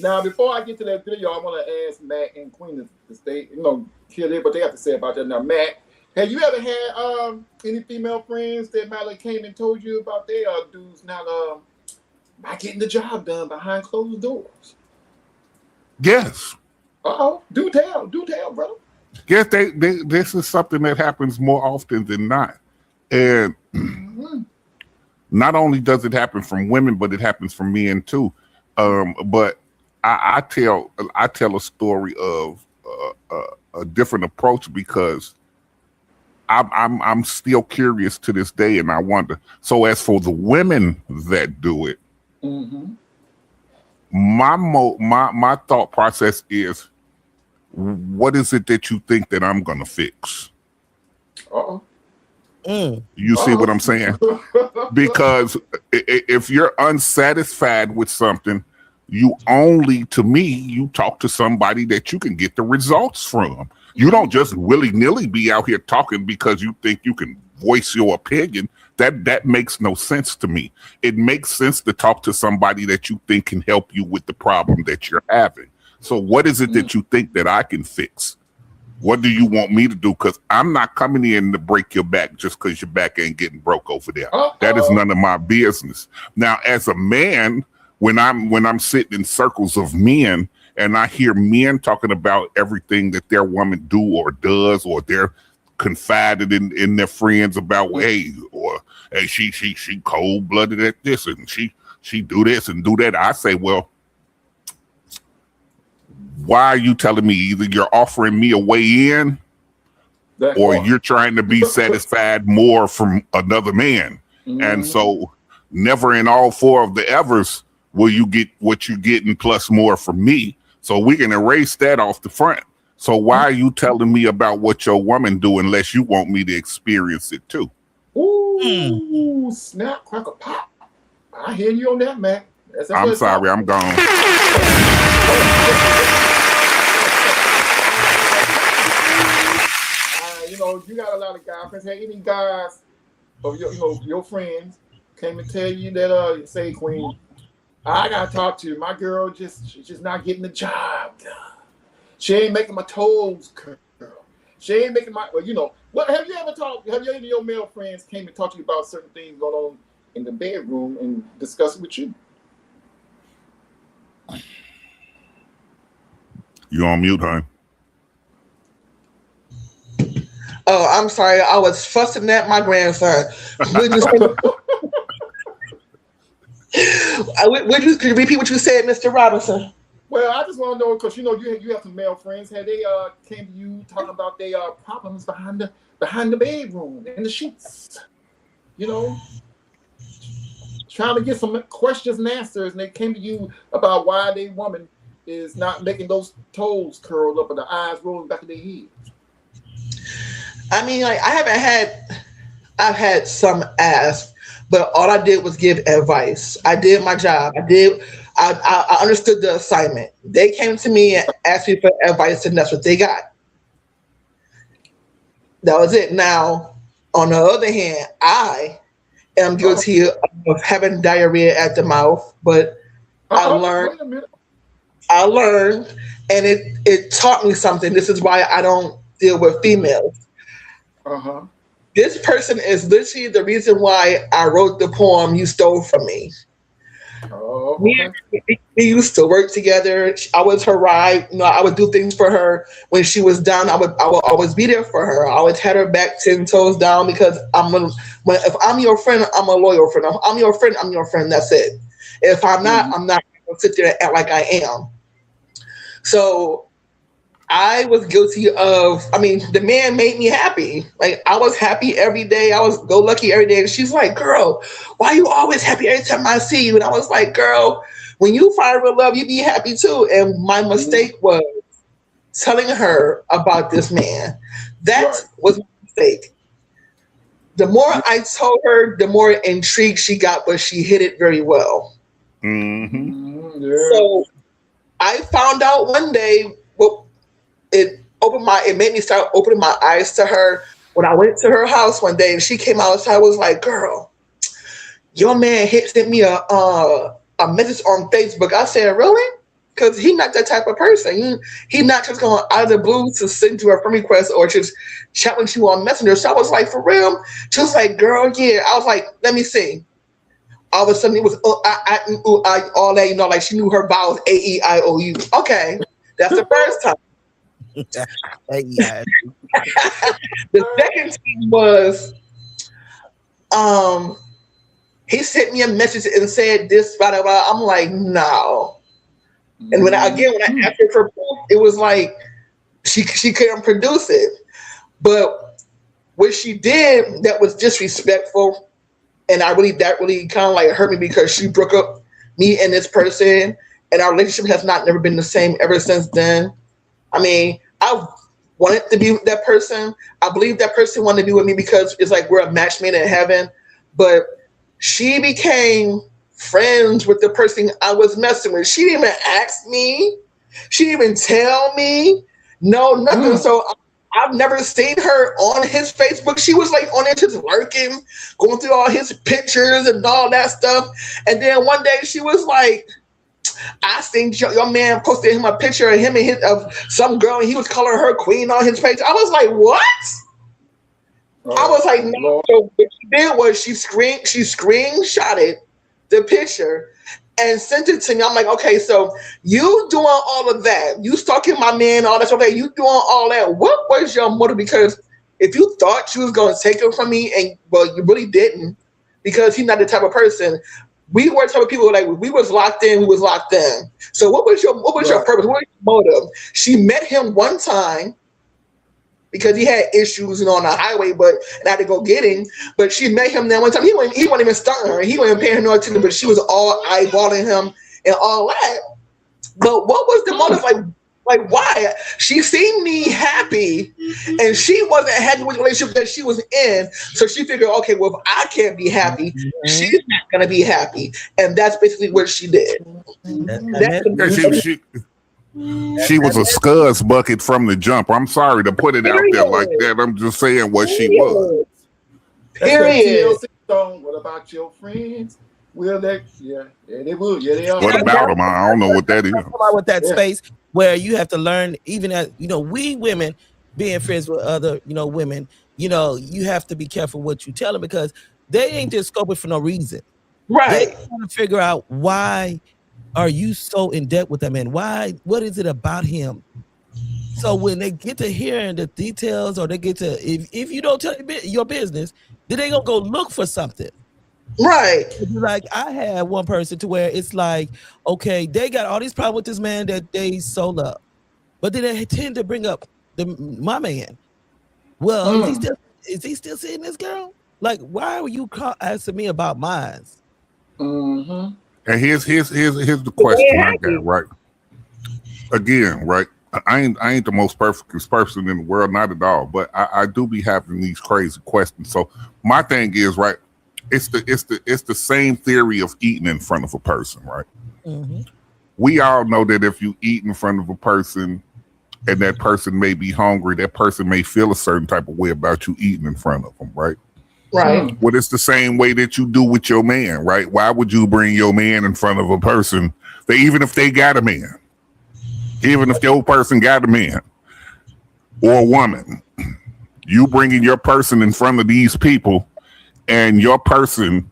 Now, before I get to that video, I want to ask Matt and Queen to stay, hear what they have to say about that. Now, Matt, have you ever had any female friends that might have came and told you about their dudes not getting the job done behind closed doors? Yes. Do tell, brother. Yes, this is something that happens more often than not. And not only does it happen from women, but it happens from men too. But I tell a story of a different approach because I'm still curious to this day, and I wonder. So as for the women that do it, my thought process is, what is it that you think that I'm gonna fix? You see what I'm saying? Because if you're unsatisfied with something, you talk to somebody that you can get the results from. You don't just willy-nilly be out here talking because you think you can voice your opinion. That makes no sense to me. It makes sense to talk to somebody that you think can help you with the problem that you're having. So what is it that you think that I can fix? What do you want me to do? Because I'm not coming in to break your back just because your back ain't getting broke over there. That is none of my business. Now, as a man, when I'm sitting in circles of men and I hear men talking about everything that their woman do or does, or they're confided in their friends about, hey, she cold-blooded at this and she do this and do that. I say, well, why are you telling me? Either you're offering me a way in That or part. you're trying to be satisfied more from another man. And so never in all four of the evers will you get what you getting plus more from me. So we can erase that off the front. So why are you telling me about what your woman do unless you want me to experience it too? Ooh, snap, crackle, pop. I hear you on that, man. I'm sorry, I'm gone. You know, you got a lot of guy friends. Hey, any guys of your friends came and tell you that say, Queen, I gotta talk to you. My girl she's just not getting the job done. She ain't making my toes curl. She ain't making my what have you ever any of your male friends came and talked to you about certain things going on in the bedroom and discuss it with you? You on mute, hon? Oh, I'm sorry. I was fussing at my grandson. Could you repeat what you said, Mr. Robinson? Well, I just want to know because you have some male friends. Had they came to you talking about their problems behind the bedroom and the sheets? Trying to get some questions and answers, and they came to you about why their woman is not making those toes curl up and the eyes rolling back of their head. I mean, like I've had some ask, but all I did was give advice. I did my job. I understood the assignment. They came to me and asked me for advice, and that's what they got. That was it. Now, on the other hand, I am guilty of having diarrhea at the mouth, but I learned, and it taught me something. This is why I don't deal with females. This person is literally the reason why I wrote the poem "You Stole From Me." We used to work together. I was her ride. I would do things for her when she was down. I would always be there for her. I always had her back 10 toes down because if I'm your friend, I'm a loyal friend. If I'm your friend, I'm your friend. That's it. If I'm not, I'm not going to sit there and act like I am. So I was guilty of, the man made me happy. Like, I was happy every day. I was go lucky every day. And she's like, girl, why are you always happy every time I see you? And I was like, girl, when you find real love, you be happy too. And my mistake was telling her about this man. That was my mistake. The more I told her, the more intrigued she got, but she hid it very well. So I found out one day, it made me start opening my eyes to her when I went to her house one day and she came outside. I was like, girl, your man sent me a message on Facebook. I said, really? Because he's not that type of person. He's not just going out of the blue to send you a friend request or just chat with you on Messenger. So I was like, for real? She was like, girl, yeah. I was like, let me see. All of a sudden it was all that, like she knew her vowels, A-E-I-O-U. Okay, that's the first time. The second thing was he sent me a message and said this, blah, blah, blah. I'm like, no. And when I asked her for proof, it was like she couldn't produce it. But what she did that was disrespectful, and that really kind of like hurt me because she broke up me and this person, and our relationship has never been the same ever since then. I wanted to be with that person. I believe that person wanted to be with me because it's like we're a match made in heaven. But she became friends with the person I was messing with. She didn't even ask me. She didn't even tell me. No, nothing. So I've never seen her on his Facebook. She was like on it just lurking, going through all his pictures and all that stuff. And then one day she was like, I seen your man posted him a picture of him and of some girl, and he was calling her queen on his page. I was like, what? I was like, no. So what she did was she screenshotted the picture and sent it to me. I'm like, okay, so you doing all of that, you stalking my man, all that stuff, okay, you doing all that. What was your motive? Because if you thought she was going to take it from me, and well, you really didn't, because he's not the type of person. We were the type of people like we was locked in. So what was your purpose? What was your motive? She met him one time, because he had issues, on the highway, and I had to go get him. But she met him that one time. He wasn't even stunting her. He wasn't paying her no attention, but she was all eyeballing him and all that. But what was the motive? Like why? She seemed me happy, and she wasn't happy with the relationship that she was in. So she figured, okay, well, if I can't be happy, she's not gonna be happy, and that's basically what she did. She was a scuzz bucket from the jump. I'm sorry to put it out there like that. I'm just saying what she was. Period. What about your friends? Will they? Yeah, they will. Yeah, they are. What about them? I don't know what that is. With that space where you have to learn, even as we women being friends with other women, you have to be careful what you tell them, because they ain't just scoping for no reason. Right. They trying to figure out, why are you so in debt with that man? Why? What is it about him? So when they get to hearing the details, or they get to, if you don't tell your business, then they gonna go look for something. Right. Like, I had one person to where it's like, okay, they got all these problems with this man that they so love, but then they tend to bring up my man. Well, is he still seeing this girl? Like, why were you asking me about mine? Mm-hmm. And here's the question I got, right? Again, right? I ain't the most perfect person in the world, not at all, but I do be having these crazy questions. So my thing is, right, it's the same theory of eating in front of a person, right? Mm-hmm. We all know that if you eat in front of a person and that person may be hungry, that person may feel a certain type of way about you eating in front of them, right? Right. Well, it's the same way that you do with your man, right? Why would you bring your man in front of a person that, even if they got a man, even if your person got a man or a woman, you bringing your person in front of these people, and your person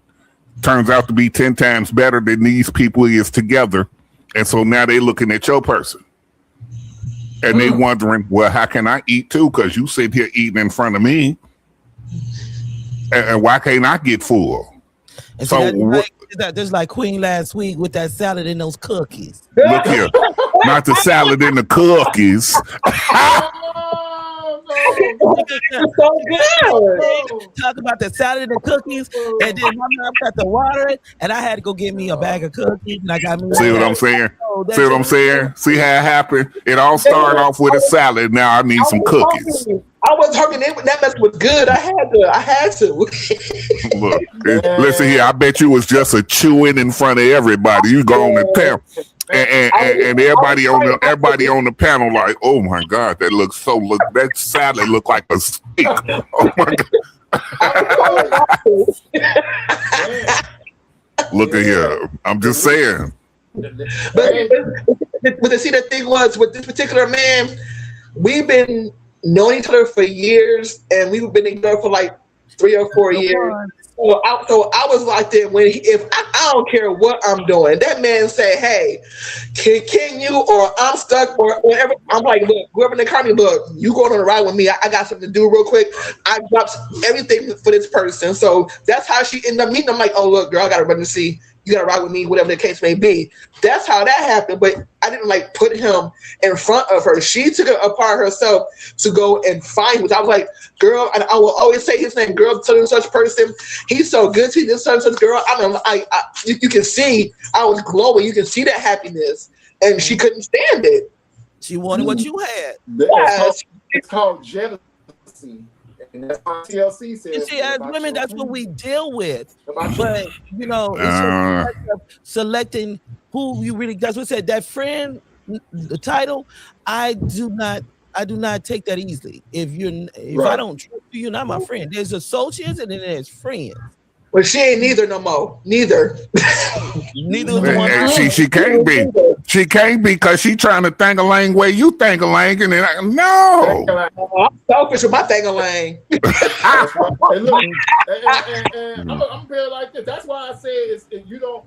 turns out to be 10 times better than these people is together. And so now they looking at your person and they wondering, well, how can I eat too? Because you sit here eating in front of me. And why can't I get full? And so there's like Queen last week with that salad and those cookies. Look here, not the salad and the cookies. So good. Talk about the salad and the cookies, and then my mom got the water, and I had to go get me a bag of cookies, and I got me. See what I'm saying? See what I'm saying? See how it happened? It all started off with a salad. Now I need some cookies. I was hungry. That mess was good. I had to. Look, listen here. I bet you was just a chewing in front of everybody. You go on the panel, and everybody on the panel like, oh my God, that salad look like a steak. Oh my God. Look at here. I'm just saying. But see, the thing was with this particular man, we've been knowing each other for years, and we've been together for like 3 or 4 years. So I was like that if I don't care what I'm doing, that man say, hey, can you, or I'm stuck, or whatever. I'm like, look, whoever in the car, look, you going on a ride with me. I got something to do real quick. I dropped everything for this person. So that's how she ended up meeting. I'm like, oh, look, girl, I got to run to see. You got to ride with me, whatever the case may be. That's how that happened. But I didn't like put him in front of her. She took it upon herself to go and find him. I was like, girl, and I will always say his name, girl, such and such person. He's so good to this such and such girl. I mean, you can see I was glowing. You can see that happiness. And she couldn't stand it. She wanted what you had. It's called jealousy. And that's why TLC says. You see, as women, that's what we deal with. But it's selecting who you really. That's what said that friend. The title, I do not take that easily. If I don't trust you, you're not my friend. There's associates and then there's friends. Well, she ain't neither no more. Neither. Neither the one. She can't be. She can't be because she trying to thang-a-lang where you thang-a-lang, and then no. I'm selfish with my thang-a-lang. Hey, look, and I'm gonna be like this. That's why I say if you don't.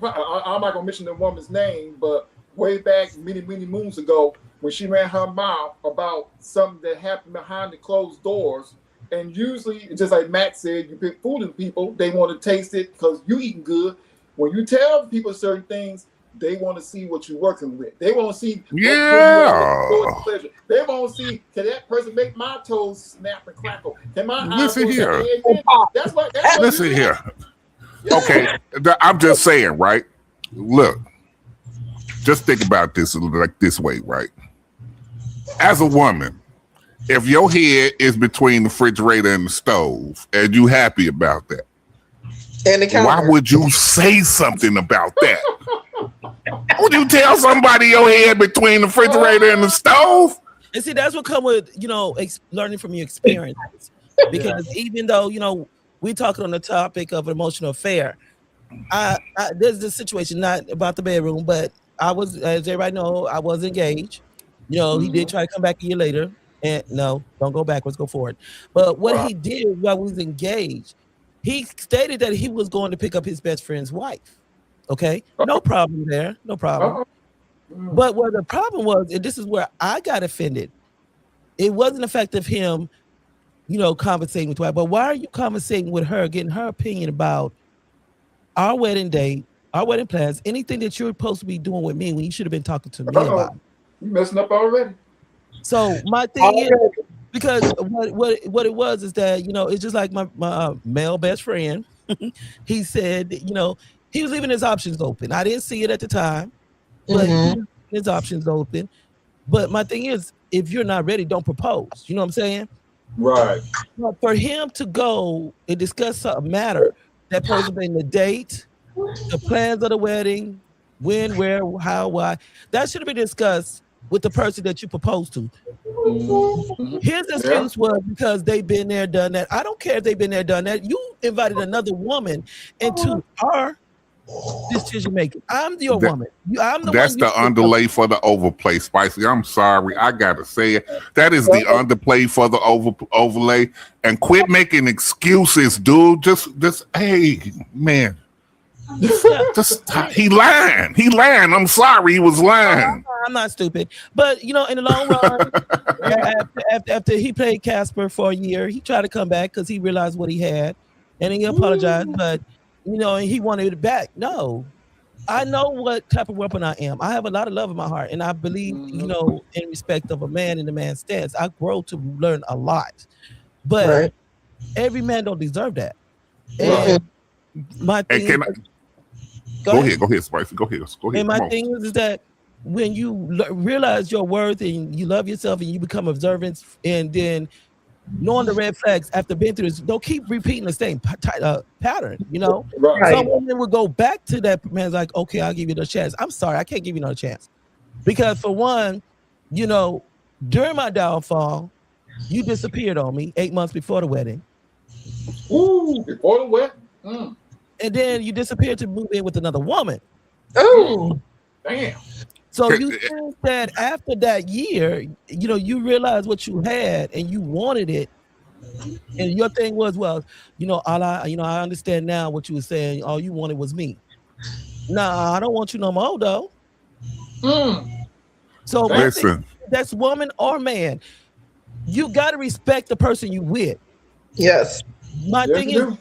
I'm not gonna mention the woman's name, but way back many moons ago, when she ran her mouth about something that happened behind the closed doors. And usually, just like Matt said, you pick food in people, they want to taste it because you eating good. When you tell people certain things, they want to see what you're working with. They want to see Yeah. pleasure. They want to see, can that person make my toes snap and crackle? Can my eyes Listen go here. down? That's what. Listen here. Okay, I'm just saying, right? Look, just think about this like this way, right? As a woman, if your head is between the refrigerator and the stove, and you happy about that, And the counter. why would you say something about that? Would you tell somebody your head between the refrigerator and the stove? And see, that's what come with, you know, learning from your experiences. Because even though, you know, we're talking on the topic of emotional affair, there's this situation, not about the bedroom, but I was, as everybody know, I was engaged. You know, he did try to come back a year later. And no, don't go backwards, go forward. But what he did while we was engaged, he stated that he was going to pick up his best friend's wife. Okay, no problem there, no problem. But what the problem was, and this is where I got offended, it wasn't the fact of him, you know, conversating with wife, but why are you conversating with her, getting her opinion about our wedding date, our wedding plans, anything that you're supposed to be doing with me when you should have been talking to me about it? You messing up already. So my thing is, because what it was is that, you know, it's just like my male best friend. He said, you know, he was leaving his options open. I didn't see it at the time, but his options open. But my thing is, if you're not ready, don't propose. You know what I'm saying? Right. But for him to go and discuss a matter that supposed to be the date, the plans of the wedding, when, where, how, why, that should have been discussed with the person that you proposed to. His excuse was because they've been there, done that. I don't care if they've been there, done that. You invited another woman into our decision making. I'm your woman. I'm the That's one the underlay for the overplay, Spicy. I'm sorry, I gotta say it. That is the underplay for the overlay. And quit making excuses, dude. Just hey, man. Just he lying. I'm sorry, he was lying. I'm not stupid, but you know, in the long run, after he played Casper for a year, he tried to come back because he realized what he had, and he apologized. But you know, he wanted it back. No, I know what type of weapon I am. I have a lot of love in my heart, and I believe, you know, in respect of a man and a man's stance. I grow to learn a lot, but every man don't deserve that. And my thing. Go ahead, Spicy. Go ahead. And my thing is that when you realize your worth and you love yourself and you become observant, and then knowing the red flags after being through this, don't keep repeating the same pattern. You know, some women will go back to that man's like, okay, I'll give you another chance. I'm sorry, I can't give you another chance, because for one, you know, during my downfall, you disappeared on me 8 months before the wedding. Ooh, before the wedding. And then you disappeared to move in with another woman. Oh, damn. So you think that after that year, you know, you realized what you had and you wanted it. And your thing was, well, you know, I understand now what you were saying. All you wanted was me. Nah, I don't want you no more, though. So listen, that's woman or man. You got to respect the person you with. Yes. My thing is,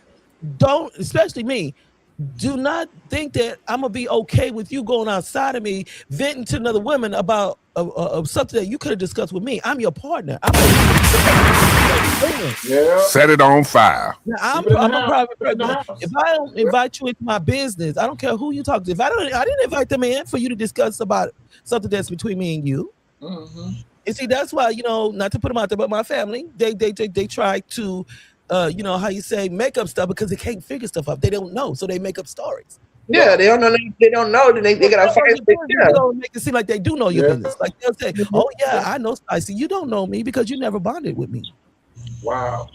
don't, especially me, do not think that I'm gonna be okay with you going outside of me venting to another woman about something that you could have discussed with me. I'm your partner. Set it on fire. Now, I'm a private person. If I don't invite you into my business, I don't care who you talk to. If I didn't invite them in for you to discuss about something that's between me and you. And see, that's why, you know, not to put them out there, but my family, they try to you know, how you say, make up stuff because they can't figure stuff up. They don't know, so they make up stories. Yeah, they don't know. They don't know. Then they gotta fight. They don't make it seem like they do know your business. Like they'll say, "Oh yeah, I know Spicy. You don't know me because you never bonded with me." Wow.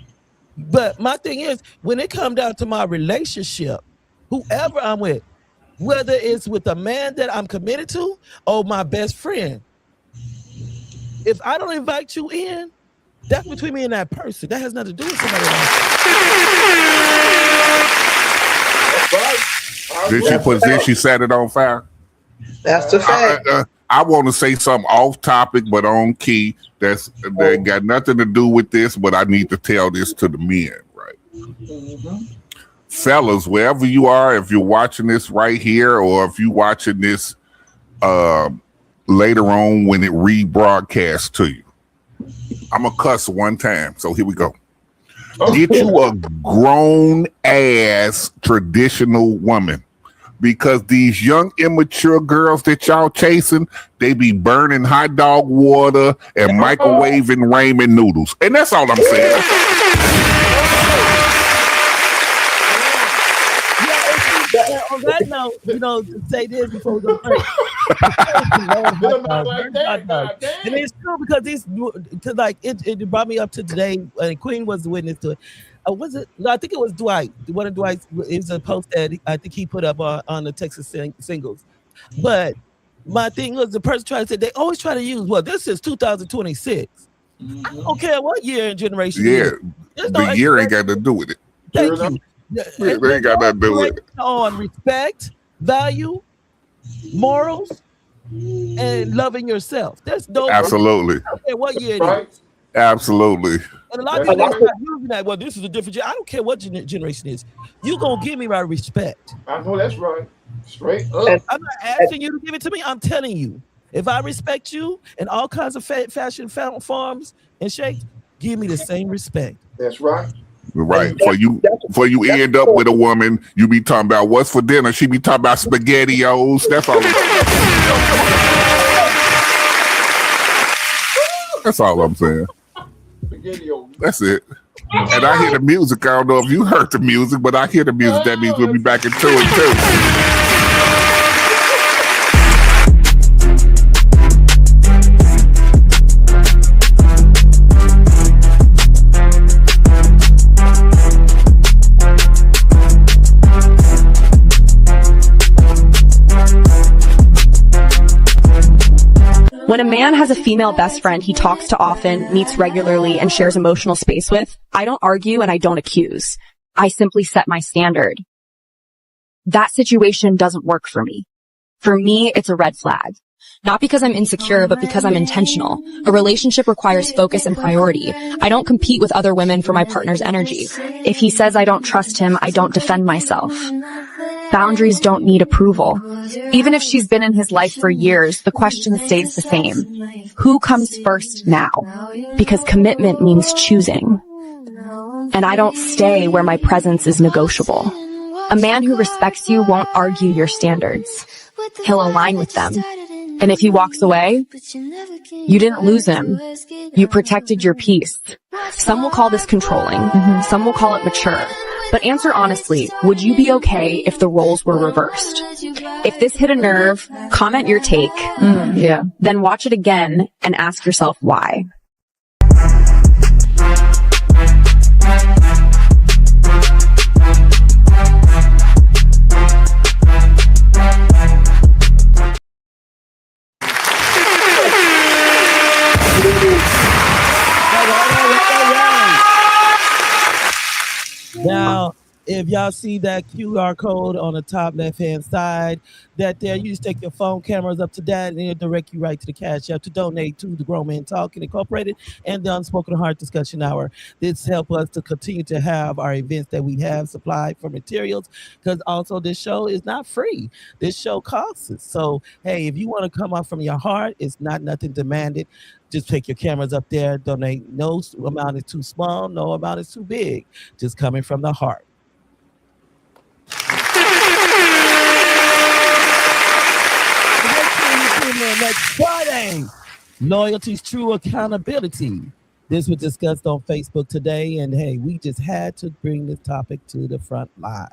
But my thing is, when it comes down to my relationship, whoever I'm with, whether it's with a man that I'm committed to or my best friend, if I don't invite you in, that's between me and that person. That has nothing to do with somebody else. Did she set it on fire? That's the fact. I want to say something off topic, but on key. That got nothing to do with this, but I need to tell this to the men, right? Fellas, wherever you are, if you're watching this right here, or if you're watching this later on when it rebroadcasts to you. I'm gonna cuss one time, so here we go. Get you a grown ass traditional woman, because these young immature girls that y'all chasing, they be burning hot dog water and microwaving ramen noodles, and that's all I'm saying. On that note, to say this before we go break. And it's true because it brought me up to today, and Queen was the witness to it. Was it? No, I think it was Dwight. One of Dwight's. It was a post that I think he put up on the Texas singles. But my thing was, the person tried to say they always try to use, well, this is 2026. I don't care what year and generation. Yeah, the year ain't got to do with it. Thank you. They ain't got nothing to do with it. On respect, value, morals, and loving yourself. There's no absolutely. I don't care what year it is. Absolutely. And a lot of people are not using that. Well, this is a different generation. I don't care what generation it is. You gonna give me my respect. I know that's right. Straight up. I'm not asking you to give it to me. I'm telling you, if I respect you in all kinds of fashion forms and shapes, give me the same respect. That's right. Right. For you end up with a woman, you be talking about what's for dinner. She be talking about SpaghettiOs. That's all. That's all I'm saying. That's it. And I hear the music. I don't know if you heard the music, but I hear the music. That means we'll be back in 2 and 2. When a man has a female best friend he talks to often, meets regularly, and shares emotional space with, I don't argue and I don't accuse. I simply set my standard. That situation doesn't work for me. For me, it's a red flag. Not because I'm insecure, but because I'm intentional. A relationship requires focus and priority. I don't compete with other women for my partner's energy. If he says I don't trust him, I don't defend myself. Boundaries don't need approval. Even if she's been in his life for years, the question stays the same. Who comes first now? Because commitment means choosing. And I don't stay where my presence is negotiable. A man who respects you won't argue your standards. He'll align with them. And if he walks away, you didn't lose him. You protected your peace. Some will call this controlling. Some will call it mature. But answer honestly, would you be okay if the roles were reversed? If this hit a nerve, comment your take. Then watch it again and ask yourself why. Now, if y'all see that QR code on the top left-hand side, that there, you just take your phone cameras up to that, and it'll direct you right to the Cash App to donate to the Grown Man Talking Incorporated and the Unspoken Heart Discussion Hour. This helps us to continue to have our events that we have supplied for materials, because also this show is not free. This show costs us. So, hey, if you want to come up from your heart, it's not nothing demanded. Just take your cameras up there, donate. No amount is too small, no amount is too big. Just coming from the heart. Next Friday, loyalty's true accountability. This was discussed on Facebook today, and hey, we just had to bring this topic to the front lines.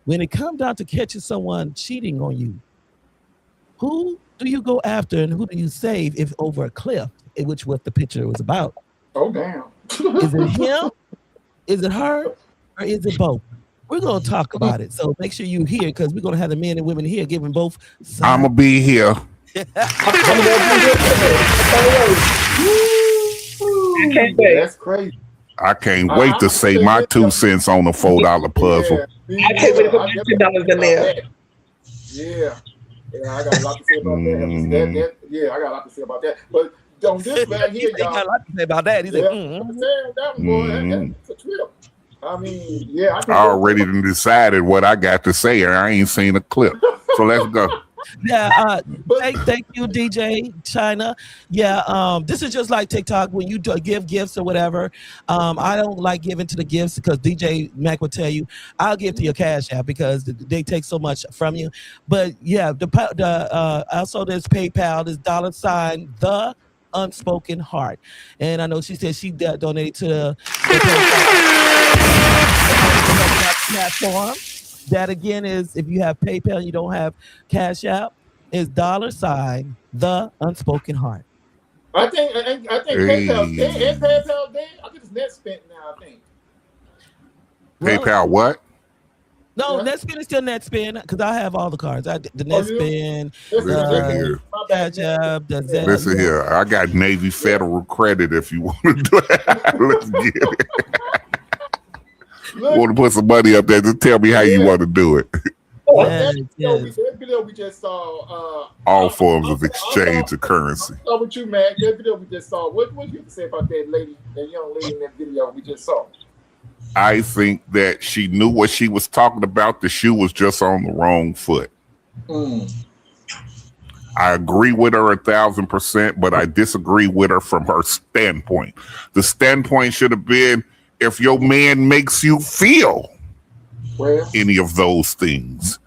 When it comes down to catching someone cheating on you, who do you go after and who do you save if over a cliff, which what the picture was about? Oh, damn. Is it him? Is it her? Or is it both? We're going to talk about it. So make sure you're here, because we're going to have the men and women here giving both sides. I'm going to be here. That's crazy. I can't wait to say my 2 cents on the $4 puzzle. I can't wait to put $10 in there. Yeah, I got a lot to say about that. Yeah, I got a lot to say about that. But on this right here, y'all, got a lot to say about that. He's like, that one, boy, that's a trip. I mean, yeah, I already decided what I got to say, and I ain't seen a clip. So let's go. Yeah, But thank you, DJ China. Yeah, this is just like TikTok when you give gifts or whatever. I don't like giving to the gifts because DJ Mac will tell you I'll give to your Cash App because they take so much from you. But yeah, also there's PayPal, there's $, the unspoken heart, and I know she said she donated to the platform. That again is if you have PayPal and you don't have Cash App, is $, the unspoken heart. I think PayPal dead. Is PayPal dead? I think it's NetSpend now. I think. PayPal what? No, Yeah. NetSpend is still NetSpend because I have all the cards. The Oh, NetSpend, Listen here. My bad, Cash App, the Zelle. Listen here. I got Navy Federal credit if you want to do it. Let's get it. Look, Want to put some money up there? Just tell me how you want to do it. Yes, that video we just saw. All forms of exchange of currency. I saw with you, man. That video we just saw. What you have to say about that lady, that young lady in that video we just saw? I think that she knew what she was talking about. The shoe was just on the wrong foot. I agree with her 1,000%, but I disagree with her from her standpoint. The standpoint should have been if your man makes you feel any of those things,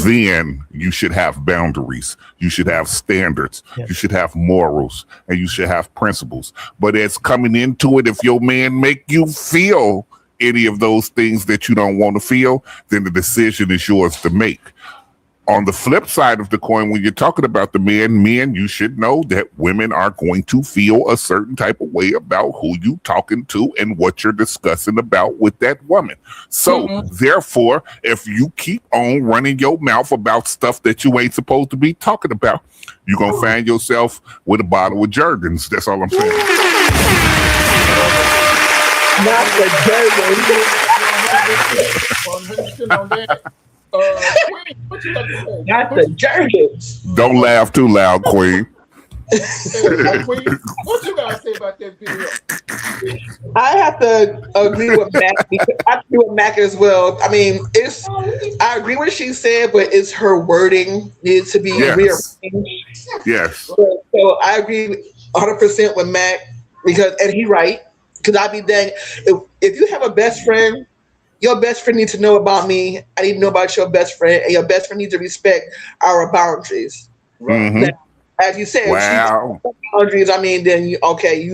then you should have boundaries. You should have standards. You should have morals, and you should have principles. But as coming into it, if your man make you feel any of those things that you don't want to feel, then the decision is yours to make. On the flip side of the coin, when you're talking about the men, you should know that women are going to feel a certain type of way about who you talking to and what you're discussing about with that woman. So therefore, if you keep on running your mouth about stuff that you ain't supposed to be talking about, you're going to find yourself with a bottle of Jergens. That's all I'm saying. Not the Jergens. What you got to say? Not the Jergens. Don't laugh too loud, Queen. What you got to say about that video? I have to agree with Mac because I agree with Mac as well. I mean, I agree with what she said, but it's her wording needs to be rearranged. Yes. So I agree 100% with Mac and he right. Because I'd be dang, if you have a best friend, your best friend needs to know about me. I need to know about your best friend, and your best friend needs to respect our boundaries. Now, as you said, if she boundaries. I mean, then you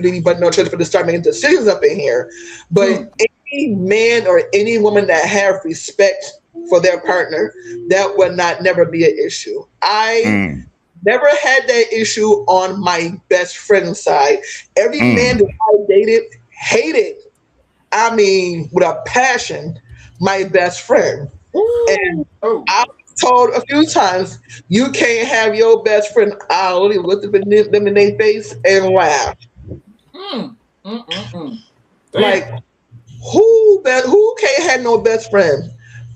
didn't but no choice but to start making decisions up in here. But any man or any woman that have respect for their partner, that would never be an issue. I never had that issue on my best friend's side. Every man that I dated hated, I mean, with a passion, my best friend. And I was told a few times, you can't have your best friend. I only looked them in their face and laughed. Like, who can't have no best friend?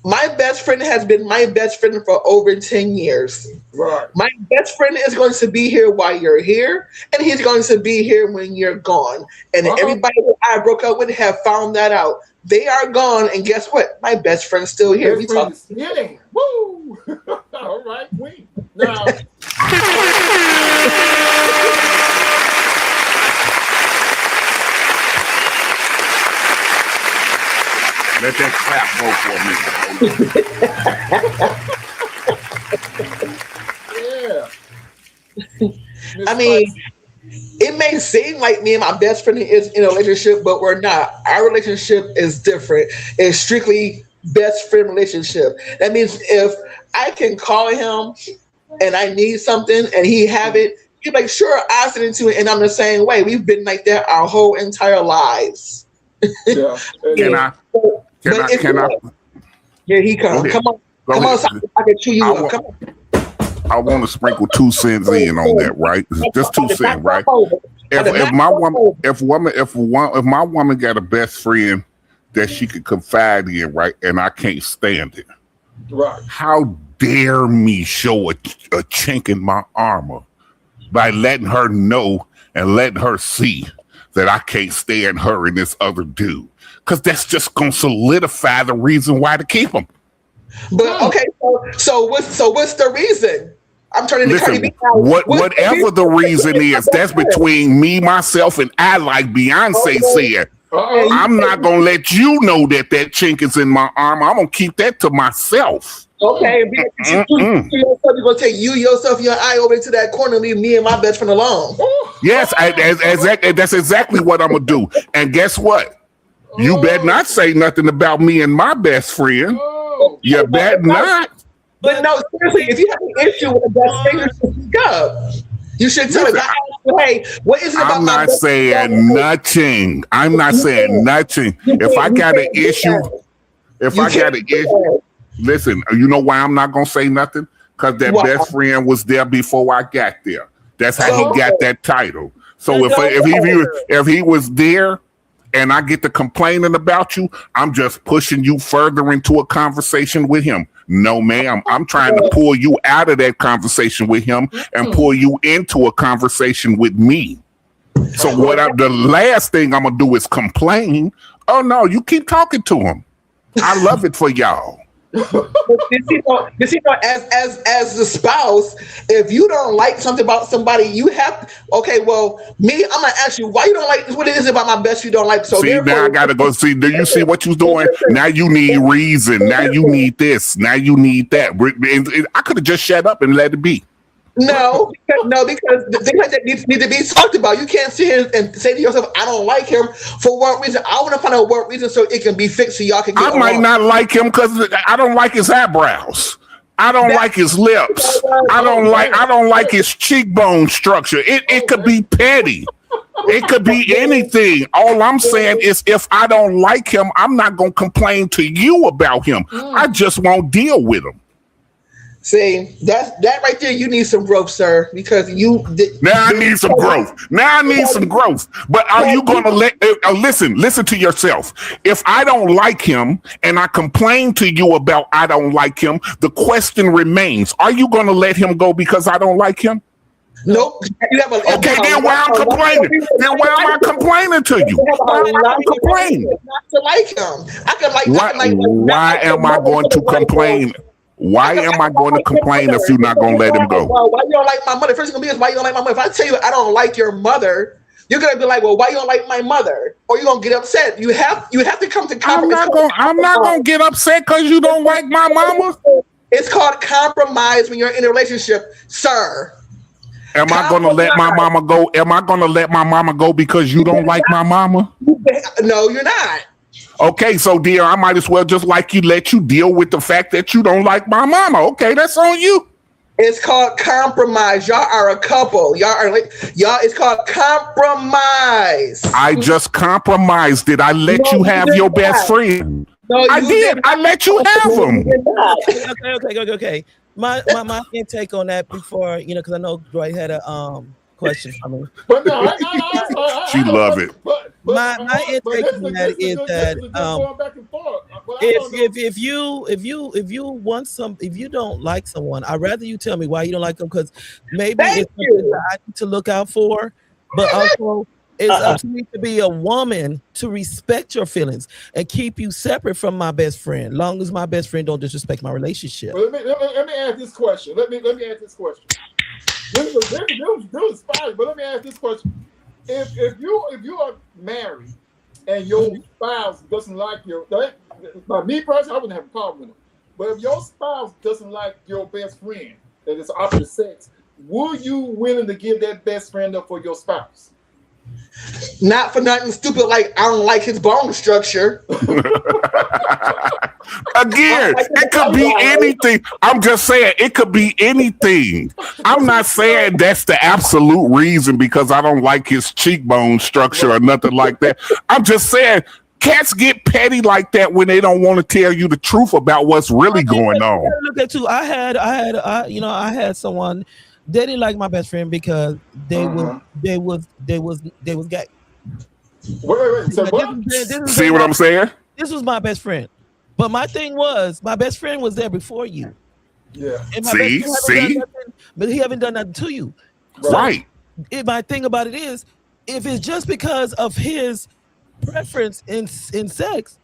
My best friend has been my best friend for over 10 years. Right. My best friend is going to be here while you're here, and he's going to be here when you're gone. And everybody that I broke up with have found that out. They are gone, and guess what? My best friend's still here. Yeah. Woo! All right, Queen. Now. Let that clap go for me. Yeah. I mean, it may seem like me and my best friend is in a relationship, but we're not. Our relationship is different. It's strictly best friend relationship. That means if I can call him and I need something and he have it, he's like, sure, I'll send it to it. And I'm the same way. We've been like that our whole entire lives. Yeah. Can I? Here he comes. Come on. So I can chew you up. Come on. I want to sprinkle 2 cents in on that, right? Just 2 cents, right? If my woman got a best friend that she could confide in, right, and I can't stand it, right? How dare me show a chink in my armor by letting her know and letting her see that I can't stand her and this other dude? Because that's just gonna solidify the reason why to keep them. But okay, so what's the reason? I'm turning to Cardi Listen, B now. whatever the reason is, that's between me, myself, and I, like Beyonce said. I'm not going to let you know that chink is in my arm. I'm going to keep that to myself. Okay, you're going to take yourself, your eye over to that corner and leave me and my best friend alone. Yes, that's exactly what I'm going to do. And guess what? You better not say nothing about me and my best friend. You better not. But no, seriously, if you have an issue with a best friend, you should speak up. You should tell us, hey, what is it about I'm not saying nothing. I'm not saying nothing. If I got an issue, listen, you know why I'm not going to say nothing? Because that best friend was there before I got there. That's how he got that title. So if he was there and I get to complaining about you, I'm just pushing you further into a conversation with him. No, ma'am. I'm trying to pull you out of that conversation with him and pull you into a conversation with me. So the last thing I'm going to do is complain. Oh, no, you keep talking to him. I love it for y'all. As the spouse, if you don't like something about somebody, you have okay. Well, me, I'm gonna ask you why you don't like what it is about my best you don't like. So see, now I gotta go see. Do you see what you're doing? Now you need reason. Now you need this. Now you need that. I could have just shut up and let it be. No, because the things like that need to be talked about. You can't sit here and say to yourself, I don't like him for what reason. I want to find out what reason so it can be fixed so y'all can get I might not like him because I don't like his eyebrows. I don't like his lips. I don't like his cheekbone structure. It could be petty. It could be anything. All I'm saying is if I don't like him, I'm not going to complain to you about him. I just won't deal with him. See, that right there, you need some growth, sir, because Now I need some growth. But are you going to listen to yourself. If I don't like him and I complain to you about I don't like him, the question remains, are you going to let him go because I don't like him? Nope. Okay, then why I'm complaining? Then why am I complaining to you? Why am I complaining? Not to like him. I could like. Why am I going to complain? Why am I going to complain if you're not going to let him go? Well, why you don't like my mother? First thing gonna be is why you don't like my mother. If I tell you I don't like your mother, you're gonna be like, well, why you don't like my mother? Or you're gonna get upset. You have to come to compromise. I'm not gonna get upset because you don't like my mama. It's called compromise when you're in a relationship, sir. Am I gonna let my mama go? Am I gonna let my mama go because you don't like my mama? No, you're not. Okay, so dear, I might as well just let you deal with the fact that you don't like my mama. Okay, that's on you. It's called compromise. Y'all are a couple. It's called compromise. I just compromised it. I let you have your best friend. No, I did. I let you have him. Okay. My intake on that before, because I know Dwight had a question for me. But no, she love it. My intake on that is that if you don't like someone, I'd rather you tell me why you don't like them, because maybe it's something that I need to look out for, but also it's up to me to be a woman to respect your feelings and keep you separate from my best friend, long as my best friend don't disrespect my relationship. Well, let me ask this question. Let me ask this question. This is fine, but let me ask this question. If you are married and your spouse doesn't like by me personally, I wouldn't have a problem with it. But if your spouse doesn't like your best friend that is opposite sex, were you willing to give that best friend up for your spouse? Not for nothing stupid like I don't like his bone structure. Again, it could be anything. I'm just saying it could be anything. I'm not saying that's the absolute reason because I don't like his cheekbone structure or nothing like that. I'm just saying cats get petty like that when they don't want to tell you the truth about what's really going on. Look at you. I had someone. They didn't like my best friend because they was gay. Wait. So see what I'm saying? This was my best friend, but my thing was my best friend was there before you. Yeah. And See, but he haven't done nothing to you. Right. So, my thing about it is, if it's just because of his preference in sex,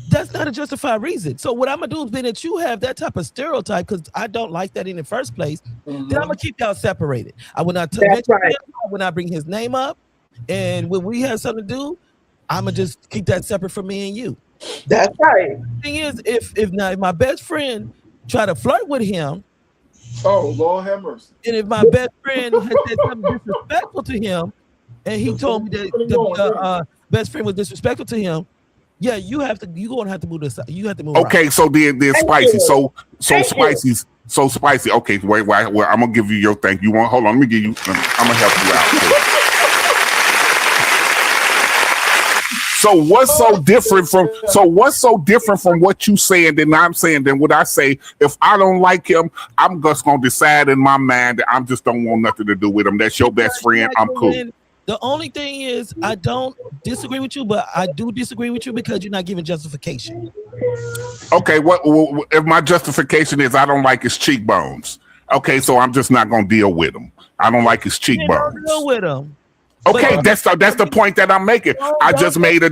that's not a justified reason. So what I'm gonna do is, being that you have that type of stereotype, because I don't like that in the first place, then I'm gonna keep y'all separated. I will not That's mention right. him. I will not bring his name up. And when we have something to do, I'm gonna just keep that separate from me and you. That's right. Thing is, if my best friend try to flirt with him, Oh, Lord have mercy. and if my best friend has said something disrespectful to him, and he told me that the best friend was disrespectful to him, yeah, you're gonna have to move this. You have to move. Okay, around. so then spicy. So Thank spicy. So spicy. Okay, wait. Well, I'm gonna give you your thing. You want? Hold on. Let me give you. I'm gonna help you out. So what's so different from? So what's so different from what you saying than I'm saying? Than what I say? If I don't like him, I'm just gonna decide in my mind that I just don't want nothing to do with him. That's your best friend. I'm cool. The only thing is, I don't disagree with you, but I do disagree with you because you're not giving justification. Okay, what if my justification is I don't like his cheekbones? Okay, so I'm just not gonna deal with him. I don't like his cheekbones. Don't deal with him. Okay, But- that's the point that I'm making. I just made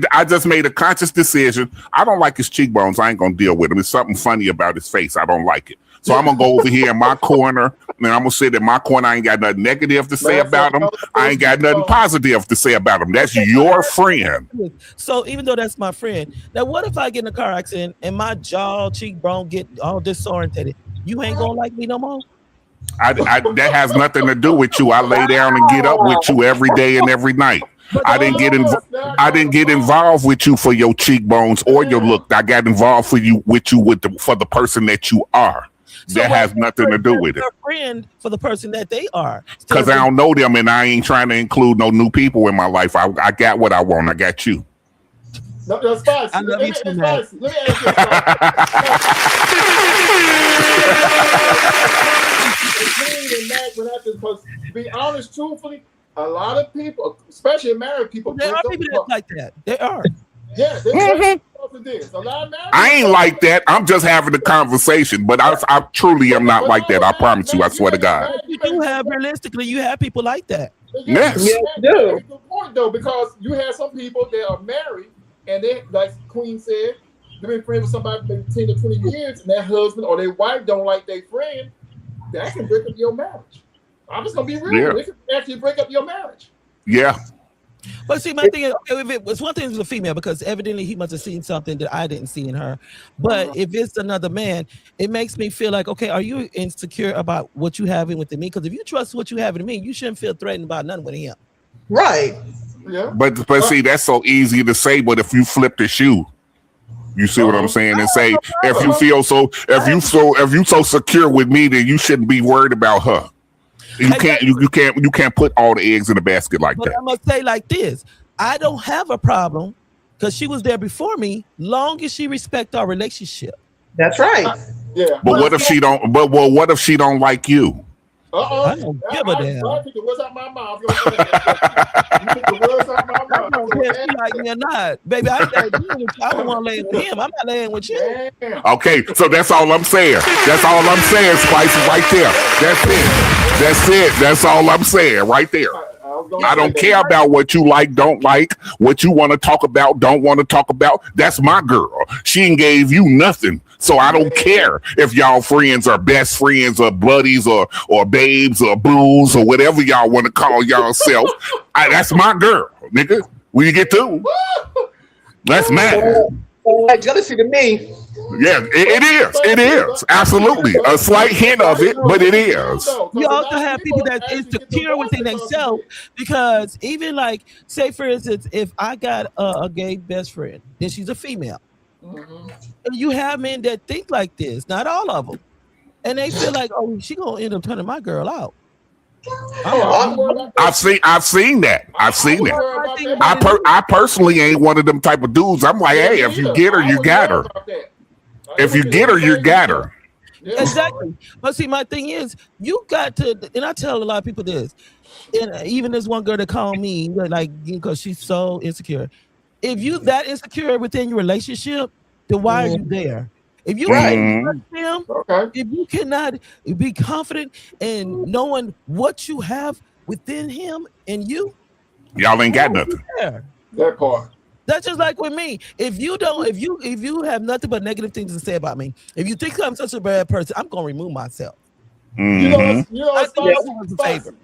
a conscious decision. I don't like his cheekbones. I ain't gonna deal with him. There's something funny about his face. I don't like it. So I'm gonna go over here in my corner, and I'm gonna sit in my corner. I ain't got nothing negative to say about him. I ain't got nothing positive to say about him. That's your friend. So even though that's my friend, now what if I get in a car accident and my jaw, cheekbone get all disoriented? You ain't gonna like me no more? That has nothing to do with you. I lay down and get up with you every day and every night. I didn't get involved with you for your cheekbones or your look. I got involved for the person that you are. That has nothing to do with it. Your friend for the person that they are. Because I don't know them, and I ain't trying to include no new people in my life. I got what I want. I got you. No, that's spicy. I love you too, man. Let me ask you because to be honest, truthfully, a lot of people, especially married people, There are people that like that. There are. Yeah, they this. A lot of married I ain't like that. I'm just having a conversation, but I truly am not like that. I promise you. I swear to God. You do have, realistically, you have people like that. Yes. That's a good point, though, because you have some people that are married, and they, like Queen said, they've been friends with somebody for 10 to 20 years, and their husband or their wife don't like their friend. That can break up your marriage. I'm just gonna be real. Yeah. It can actually break up your marriage. Yeah. But see, my thing is, if it was one thing as a female, because evidently he must have seen something that I didn't see in her. But if it's another man, it makes me feel like, okay, are you insecure about what you have in with me? Because if you trust what you have in me, you shouldn't feel threatened about nothing with him. Right. Yeah. But see, that's so easy to say. But if you flip the shoe, you see what I'm saying, and say if you so secure with me, then you shouldn't be worried about her. You can't put all the eggs in a basket like But that. I must say like this: I don't have a problem because she was there before me. Long as she respect our relationship. That's right. Yeah. But what if she don't? But what if she don't like you? I don't give a damn. I took the words out of my mouth. You took the words out of my I don't care if you like me or not, baby. I don't want to lay with him. I'm not laying with you. Okay, so that's all I'm saying. That's all I'm saying, Spicy, right there. That's it. That's it. That's all I'm saying, right there. I don't care about what you like, don't like, what you want to talk about, don't want to talk about. That's my girl. She ain't gave you nothing. So I don't care if y'all friends are best friends or buddies or babes or booze or whatever y'all want to call y'all-self. That's my girl, nigga. When you get to, that's mad. Like jealousy to me. Yeah, it is. Absolutely. A slight hint of it, but it is. You also have people that insecure within themselves because even like, say for instance, if I got a gay best friend, then she's a female. And you have men that think like this, not all of them, and they feel like, oh, she gonna end up turning my girl out. I've seen that. I personally ain't one of them type of dudes. I'm like, hey, if you get her, you got her. If you get her, you got her. Exactly. But see, my thing is, you got to, and I tell a lot of people this, and even this one girl that called me, like, because she's so insecure. If you that insecure within your relationship, then why are you there? If you can't trust him, if you cannot be confident in knowing what you have within him and you, y'all ain't got nothing. That part. That's just like with me. If you have nothing but negative things to say about me, if you think I'm such a bad person, I'm gonna remove myself. Mm-hmm. I think Spicy, that was a favor.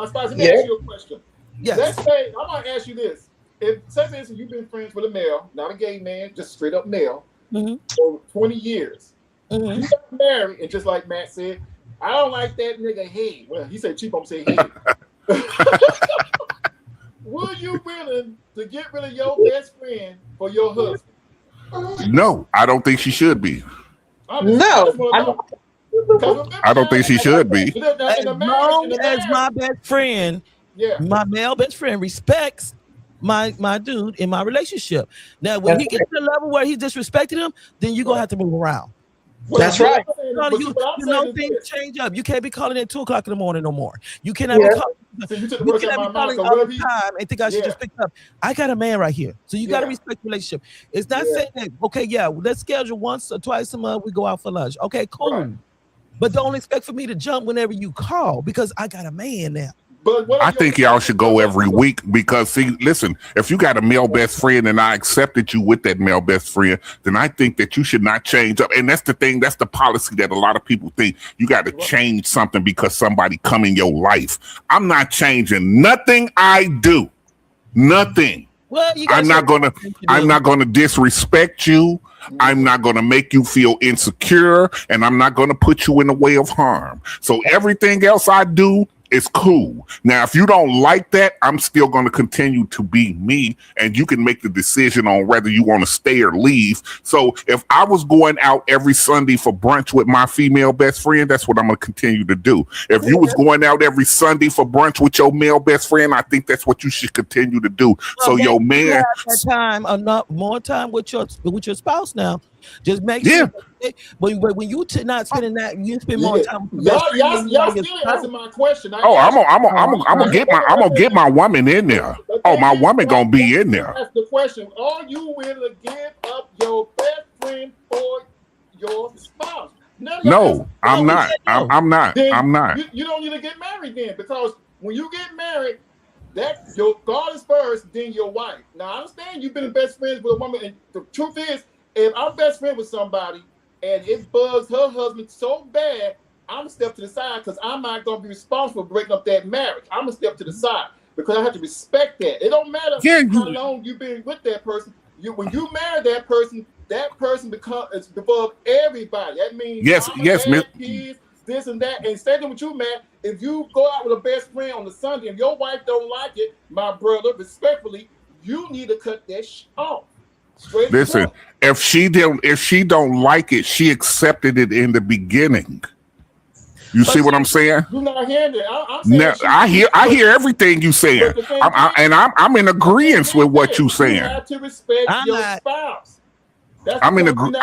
Spicy, let me Yeah. ask you a question. Yes. Let's say, I'm going to ask you this. If, say for instance, you've been friends with a male, not a gay man, just straight up male, for 20 years. You got married, and just like Matt said, I don't like that nigga head. Well, he said cheap, I'm saying head. Were you willing to get rid of your best friend for your husband? No, I don't think she should be. No, I don't think she should be. As long as my best friend, my male best friend, respects my dude in my relationship. Now, when he gets to the level where he disrespected him, then you're gonna have to move around. That's right. You know, things change up. You can't be calling at 2:00 in the morning no more. You cannot be calling. You cannot be calling all the time and think I should just pick up. I got a man right here, so you got to respect the relationship. It's not saying that. Okay, yeah, let's schedule once or twice a month. We go out for lunch. Okay, cool. Right. But don't expect for me to jump whenever you call because I got a man now. I think y'all should go every week because, see, listen, if you got a male best friend and I accepted you with that male best friend, then I think that you should not change up. And that's the thing, that's the policy that a lot of people think you got to change something because somebody come in your life. I'm not changing nothing I do. Nothing. Well, I'm not gonna disrespect you. I'm not going to make you feel insecure, and I'm not going to put you in the way of harm. So everything else I do is cool. Now, if you don't like that, I'm still going to continue to be me, and you can make the decision on whether you want to stay or leave. So if I was going out every Sunday for brunch with my female best friend, that's what I'm going to continue to do. If you was going out every Sunday for brunch with your male best friend, I think that's what you should continue to do. So your man, time enough more time with your spouse now. Just make sure. When you not spending that, you spend more time. Y'all still answering my question. I'm gonna get my woman in there. Oh, my woman gonna be in there. That's the question. Are you willing to give up your best friend for your spouse? No, I'm not. I'm not. I'm not. You don't need to get married then, because when you get married, that your God is first, then your wife. Now I understand you've been best friends with a woman, and the truth is, if I'm best friend with somebody and it bugs her husband so bad, I'm gonna step to the side because I'm not gonna be responsible for breaking up that marriage. I'm gonna step to the side because I have to respect that. It don't matter how long you've been with that person. When you marry that person becomes above everybody. That means yes, kids, this and that. And same thing with you, man. If you go out with a best friend on the Sunday and your wife don't like it, my brother, respectfully, you need to cut that off. Listen, if she don't like it, she accepted it in the beginning. You see what I'm saying? You're not hearing that. I hear everything you saying. I'm in agreement with what you saying. You have to respect your spouse. I'm in agreement.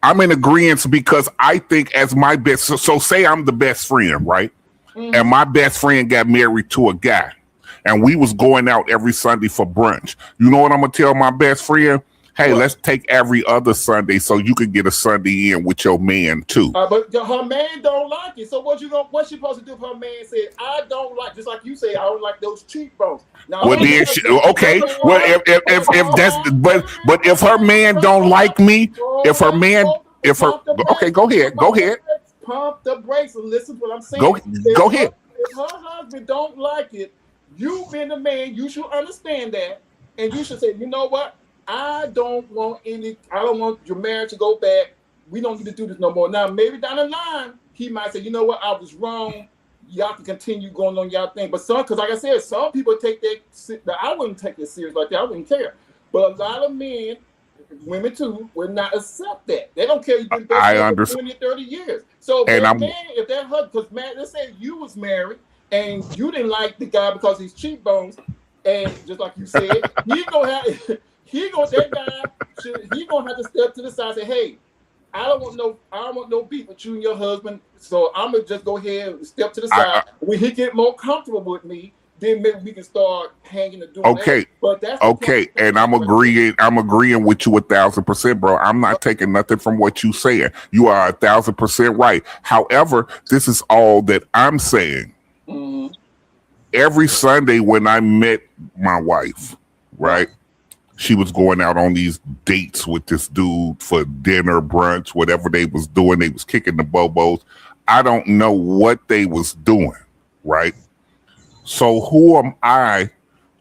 I'm in agreement because I think as my best. So say I'm the best friend, right? Mm-hmm. And my best friend got married to a guy. And we was going out every Sunday for brunch. You know what I'm gonna tell my best friend? Hey, let's take every other Sunday so you can get a Sunday in with your man too. But her man don't like it. So what's she supposed to do if her man said, I don't like, just like you say, I don't like those cheekbones. Now, well, then okay. Well, if that's but if her man don't like me, okay, go ahead. Pump the brakes and listen to what I'm saying. Go ahead. If her husband don't like it, you being the man, you should understand that, and you should say, you know what? I don't want your marriage to go bad. We don't need to do this no more. Now, maybe down the line, he might say, you know what? I was wrong. Y'all can continue going on y'all thing. But because like I said, some people take that. I wouldn't take it serious like that. I wouldn't care. But a lot of men, women too, will not accept that. They don't care. You've been married for 20, 30 years. So if that husband, because man, let's say you was married and you didn't like the guy because he's cheekbones, and just like you said, he gonna have to step to the side and say, hey, I don't want no beef with you and your husband, so I'm gonna just go ahead and step to the side. When he get more comfortable with me, then maybe we can start hanging and doing that. But that's okay, and I'm agreeing with you 1,000%, bro. I'm not taking nothing from what you saying. You are 1,000% right. However, this is all that I'm saying. Mm-hmm. Every Sunday when I met my wife, right? she was going out on these dates with this dude for dinner, brunch, whatever they was doing. They was kicking the bobos. I don't know what they was doing, right? So who am I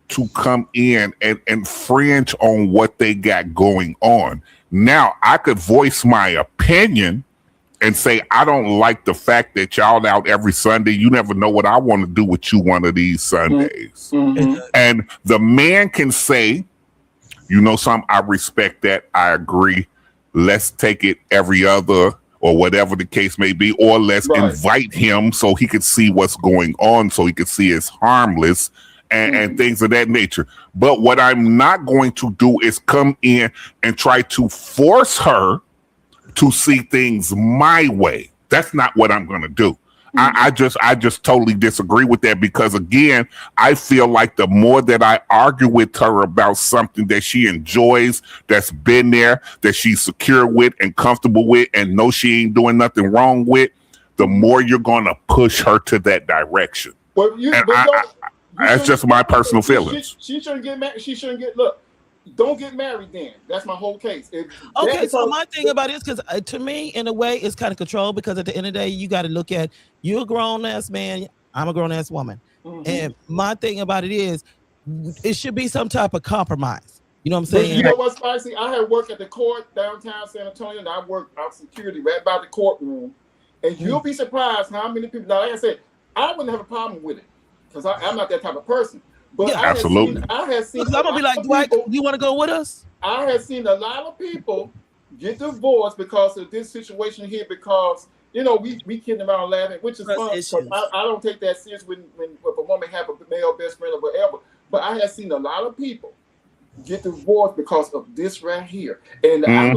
to come in and infringe on what they got going on? Now, I could voice my opinion and say, I don't like the fact that y'all out every Sunday. You never know what I want to do with you one of these Sundays. Mm-hmm. And the man can say, you know something, I respect that. I agree. Let's take it every other or whatever the case may be, or let's invite him so he could see what's going on, so he could see it's harmless and things of that nature. But what I'm not going to do is come in and try to force her to see things my way. That's not what I'm going to do. I just totally disagree with that, because again, I feel like the more that I argue with her about something that she enjoys, that's been there, that she's secure with and comfortable with and knows she ain't doing nothing wrong with, the more you're going to push her to that direction. Well, that's just my personal feelings. She shouldn't get married. She shouldn't get, look, don't get married then. That's my whole case. Okay, so my thing about it is, because to me, in a way, it's kind of control, because at the end of the day, you got to look at, you're a grown-ass man, I'm a grown-ass woman. And my thing about it is, it should be some type of compromise. You know what I'm saying? But you know what's spicy? I had worked at the court downtown San Antonio, and I worked out security right by the courtroom. And you'll be surprised how many people, now like I said, I wouldn't have a problem with it, because I'm not that type of person. But Yeah, absolutely. I had seen. I'm gonna be like, Dwight, you want to go with us? I had seen a lot of people get divorced because of this situation here, because we kidding around laughing, which is fun. I don't take that serious when if a woman have a male best friend or whatever. But I have seen a lot of people get divorced because of this right here. And I'm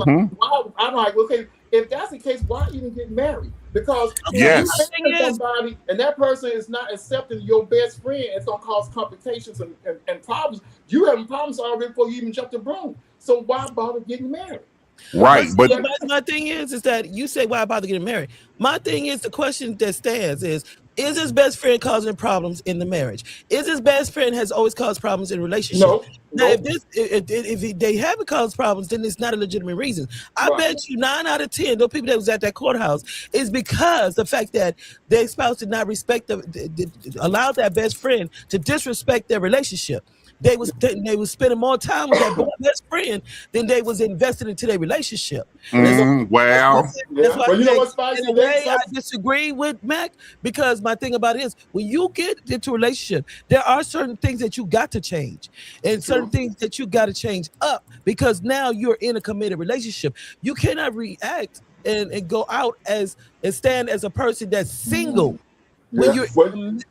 like, okay, if that's the case, why even get married? Because if you marry somebody and that person is not accepting your best friend, it's gonna cause complications and problems. You having problems already before you even jump the broom. So why bother getting married? Right, but my thing is that you say, why bother getting married? My thing is, the question that stands is his best friend causing problems in the marriage? Is his best friend has always caused problems in relationships? No. Now, if they haven't caused problems, then it's not a legitimate reason. I bet you 9 out of 10, those people that was at that courthouse, is because the fact that their spouse did not respect allowed that best friend to disrespect their relationship. They was spending more time with that best friend than they was invested into their relationship. Well, that's why in a way I disagree with Mac, because my thing about it is, when you get into a relationship, there are certain things that you got to change, and certain things that you got to change up, because now you're in a committed relationship. You cannot react and go out and stand as a person that's single when you're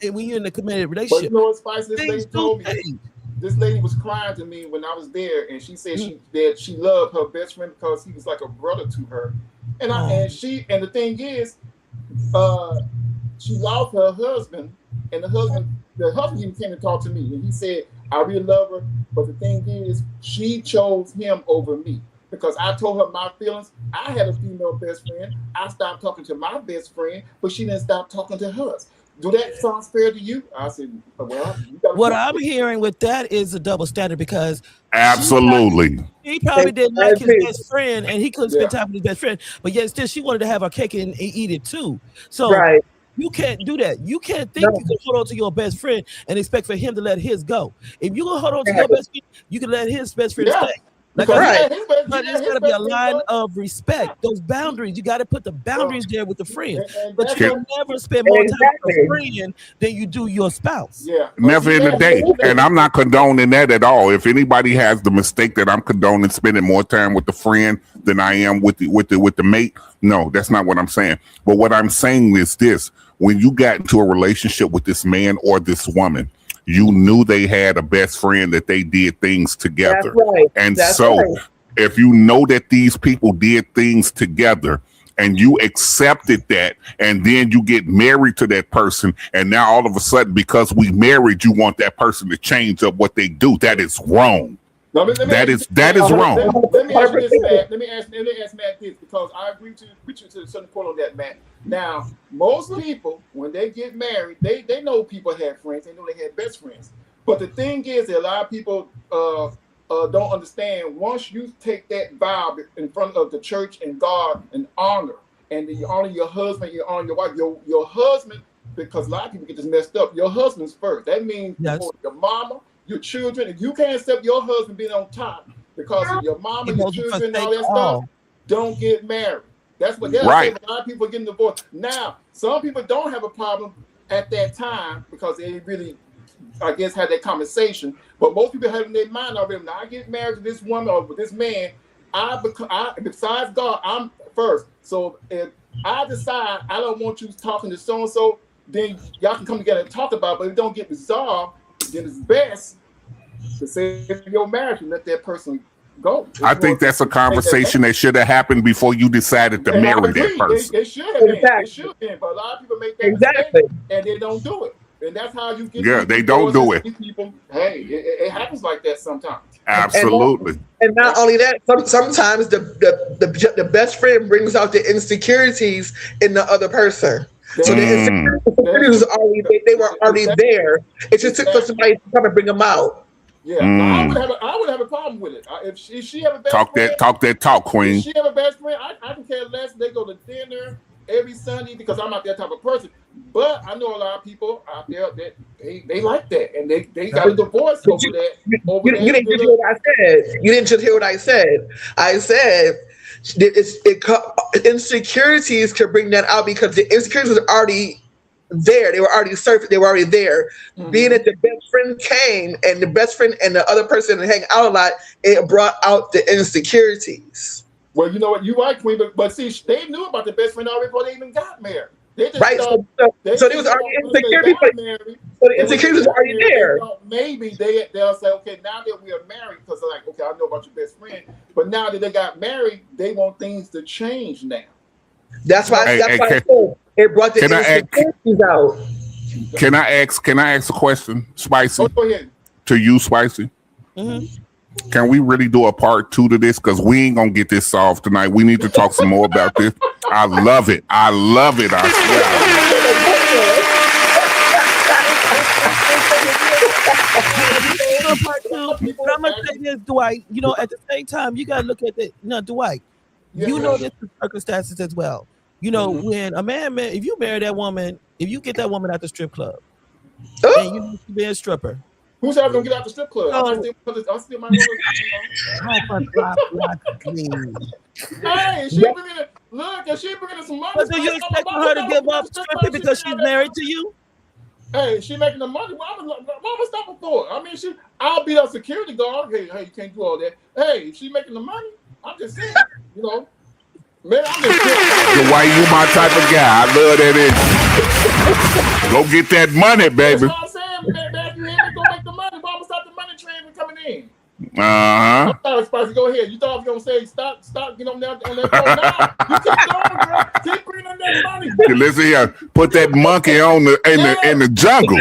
in a committed relationship. But you know what's spicy? This lady told me. This lady was crying to me when I was there, and she said she loved her best friend because he was like a brother to her. And the thing is, she lost her husband, and the husband even came to talk to me, and he said, I really love her, but the thing is, she chose him over me, because I told her my feelings. I had a female best friend. I stopped talking to my best friend, but she didn't stop talking to hers. Do that sound fair to you? I said, well, what I'm hearing with that is a double standard, because absolutely he probably didn't like his best friend, and he couldn't spend time with his best friend, but yet still she wanted to have her cake and eat it too. So you can't do that. You can't think you can hold on to your best friend and expect for him to let his go. If you're gonna hold on to your best friend, you can let his best friend stay. Like but there's got to be a line of respect. Those boundaries, you got to put the boundaries there with the friend. But you can never spend more time with a friend than you do your spouse. Never in the day. And I'm not condoning that at all. If anybody has the mistake that I'm condoning spending more time with the friend than I am with the mate, no, that's not what I'm saying. But what I'm saying is this: when you got into a relationship with this man or this woman, you knew they had a best friend, that they did things together. And if you know that these people did things together and you accepted that, and then you get married to that person, and now all of a sudden, because we married, you want that person to change up what they do, that is wrong. That is wrong. Let me ask you this, Matt. Let me ask Matt this, because I agree with you to a certain point on that, Matt. Now, most people, when they get married, they know people had friends. They know they had best friends. But the thing is that a lot of people don't understand. Once you take that vow in front of the church and God and honor, and you honor your husband, you honor your wife, your husband, because a lot of people get this messed up. Your husband's first. That means before your mama, your children. If you can't accept your husband being on top because of your mama, your children, and all that stuff, don't get married. That's what right. A lot of people are getting divorced. Now, some people don't have a problem at that time because they really, I guess, had that conversation. But most people have in their mind already, now I get married to this woman or with this man, besides God, I'm first. So if I decide I don't want you talking to so-and-so, then y'all can come together and talk about it. But if it don't get resolved, then it's best to save your marriage and let that person go. I think that's a conversation that should have happened before you decided to marry that person. It should have been. It should have been. But a lot of people make that mistake and they don't do it. And that's how you get. Yeah, they don't do it. People, hey, it happens like that sometimes. Absolutely. And not only that, sometimes the best friend brings out the insecurities in the other person. So the insecurities they were already there. It just took for somebody to come and bring them out. Yeah, I would have a problem with it. If she have a best friend, talk that talk, queen. If she have a best friend, I can care less. They go to dinner every Sunday because I'm not that type of person. But I know a lot of people out there that they like that, and they got a divorce over that. You didn't just hear what I said. You didn't just hear what I said. I said insecurities could bring that out because the insecurities were already there. They were already surfaced. They were already there. Mm-hmm. Being that the best friend came and the best friend and the other person hang out a lot, it brought out the insecurities. Well, you know what? You're right, Queen. But see, they knew about the best friend already before they even got married. They just right. So they was already insecurity. So the insecurity was already there. Maybe they'll say, okay, now that we are married, because they're like, okay, I know about your best friend. But now that they got married, they want things to change now. That's why. I said it brought the insecurities out. Can I ask a question, Spicy? Oh, go ahead. To you, Spicy. Mm-hmm. Can we really do a part 2 to this? Because we ain't gonna get this solved tonight. We need to talk some more about this. I love it. I swear. But I'm gonna say this, Dwight. You know, at the same time, you gotta look at it. No, Dwight. You know this is circumstances as well. You know, when a man, if you marry that woman, if you get that woman at the strip club, and you need to be a stripper. Who's ever gonna get out the strip club? I still my Hey, she bringing it. Look, if she bringing some money, but do you expect her to give up stripping because she's married to you? Hey, she making the money. Mama stopping for it. I mean, I'll be a security guard. Hey, you can't do all that. Hey, if she making the money, I'm just saying, you know. Man, I'm just saying. Why you my type of guy? I love that. Go get that money, baby. That's what I'm saying, man. Back you in, go make the money. Mama, stop the money train from coming in. Uh-huh. I'm sorry, Spicy. Go ahead. You thought I was gonna say stop, get on that phone. Now you keep going, bro. Keep bringing in that money. Listen here, put that monkey on in the jungle.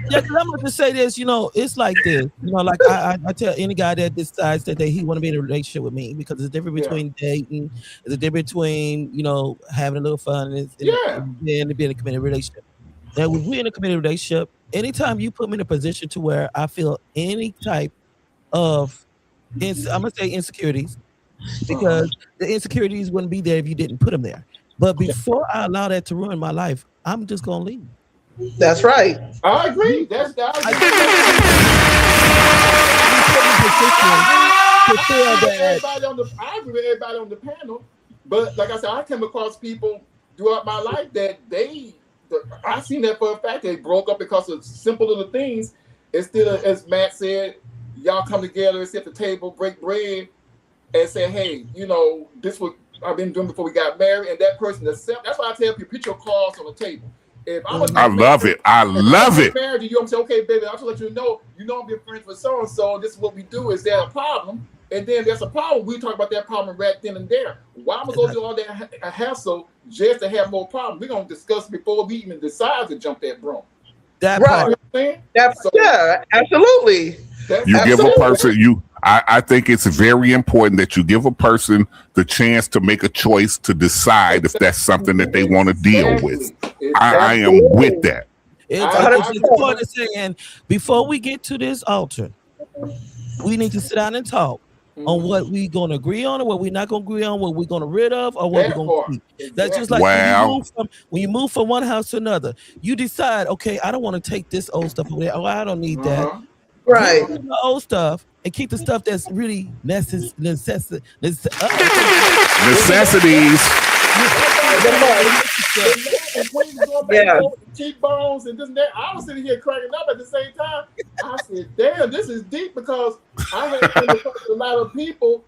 Yeah, because I'm going to say this, you know, it's like this. You know, like I tell any guy that decides that he want to be in a relationship with me, because there's a difference between dating, there's a difference between, you know, having a little fun and being in a committed relationship. Now, when we're in a committed relationship, anytime you put me in a position to where I feel any type of, I'm going to say insecurities, because the insecurities wouldn't be there if you didn't put them there. But before I allow that to ruin my life, I'm just going to leave. That's right. I agree. I agree with everybody on the panel. But like I said, I came across people throughout my life that I seen that for a fact. They broke up because of simple little things. Instead of, as Matt said, y'all come together and sit at the table, break bread, and say, hey, you know, this is what I've been doing before we got married. And that person accept. That's why I tell people, put your cards on the table. If I love it. I love it. Married to you, I'm saying, okay, baby, I'll just let you know I'm being friends with so and so. This is what we do. Is there a problem? And then there's a problem. We talk about that problem right then and there. Why am I going to do all that hassle just to have more problems? We're going to discuss before we even decide to jump that broom. That right. Yeah, absolutely. You give a person I think it's very important that you give a person the chance to make a choice to decide if that's something that they want to deal with. I am with that. It's I important to say, and before we get to this altar, we need to sit down and talk on what we gonna agree on, or what we're not gonna agree on, what we're gonna rid of, or what we're gonna keep. That's just like when you move from one house to another. You decide, okay, I don't want to take this old stuff away. Oh, I don't need that. Right. Get rid of the old stuff and keep the stuff that's really necessities. Yeah. Cheekbones and this and that. I was sitting here cracking up at the same time. I said, damn, this is deep, because I had come across a lot of people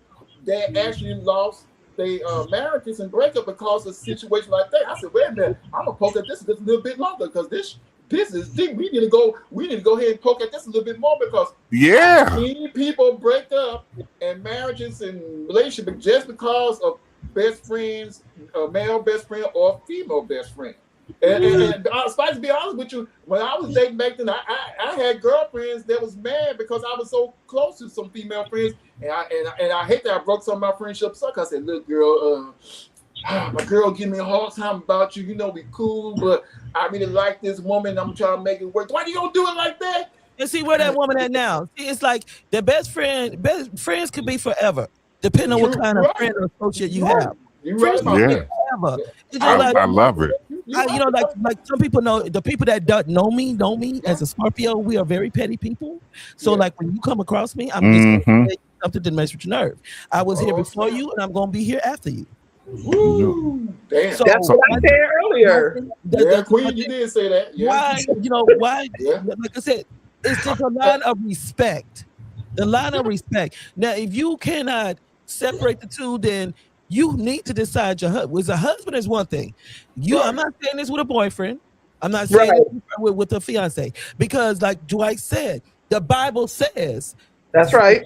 that actually lost their marriages and breakup because of a situation like that. I said, wait a minute, I'm gonna poke at this just a little bit longer, because this is deep. We need to go ahead and poke at this a little bit more, because many people break up and marriages and relationships just because of best friends, male best friend or female best friend. And Spice, to be honest with you, when I was dating back then, I had girlfriends that was mad because I was so close to some female friends, and I hate that I broke some of my friendships up. I said, look, girl, my girl give me a hard time about you. You know we cool, but I really like this woman. I'm trying to make it work. Why you gonna do it like that? And see where that woman at now. See, it's like the best friends could be forever, depending on what kind of friend or associate you have. You're right about that. Forever. It's just I love it. Like some people know, the people that don't know me as a Scorpio, we are very petty people. So like when you come across me, I'm just going to say something that mess with your nerve. I was here before you, and I'm going to be here after you. Woo. Damn. So, that's what I said earlier. Queen, you did say that. Why? Like I said, it's just a line of respect. The line of respect. Now, if you cannot separate the two, then you need to decide your husband. With a husband is one thing. I'm not saying this with a boyfriend. I'm not saying this with a fiance, because, like Dwight said, the Bible says. That's right.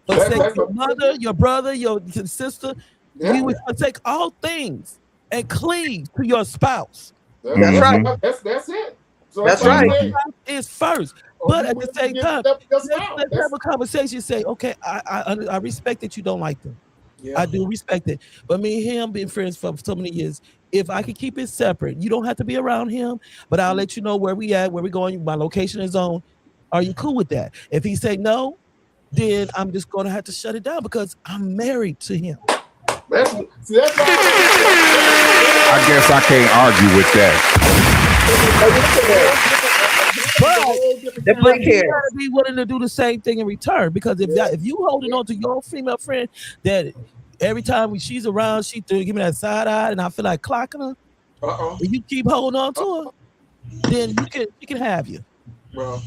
Forsake your mother, your brother, your sister. You would forsake all things and cleave to your spouse. That's right. That's it. So that's right. It's first. But at the same time, let's have a conversation. Say, okay, I respect that you don't like them. Yeah. I do respect it. But me and him being friends for so many years, if I can keep it separate, you don't have to be around him, but I'll let you know where we at, where we going. My location is on. Are you cool with that? If he say no, then I'm just going to have to shut it down, because I'm married to him. I guess I can't argue with that. But you gotta be willing to do the same thing in return, because if you holding on to your female friend that every time she's around, she give me that side eye and I feel like clocking her, and you keep holding on to her, then you can have you. Well,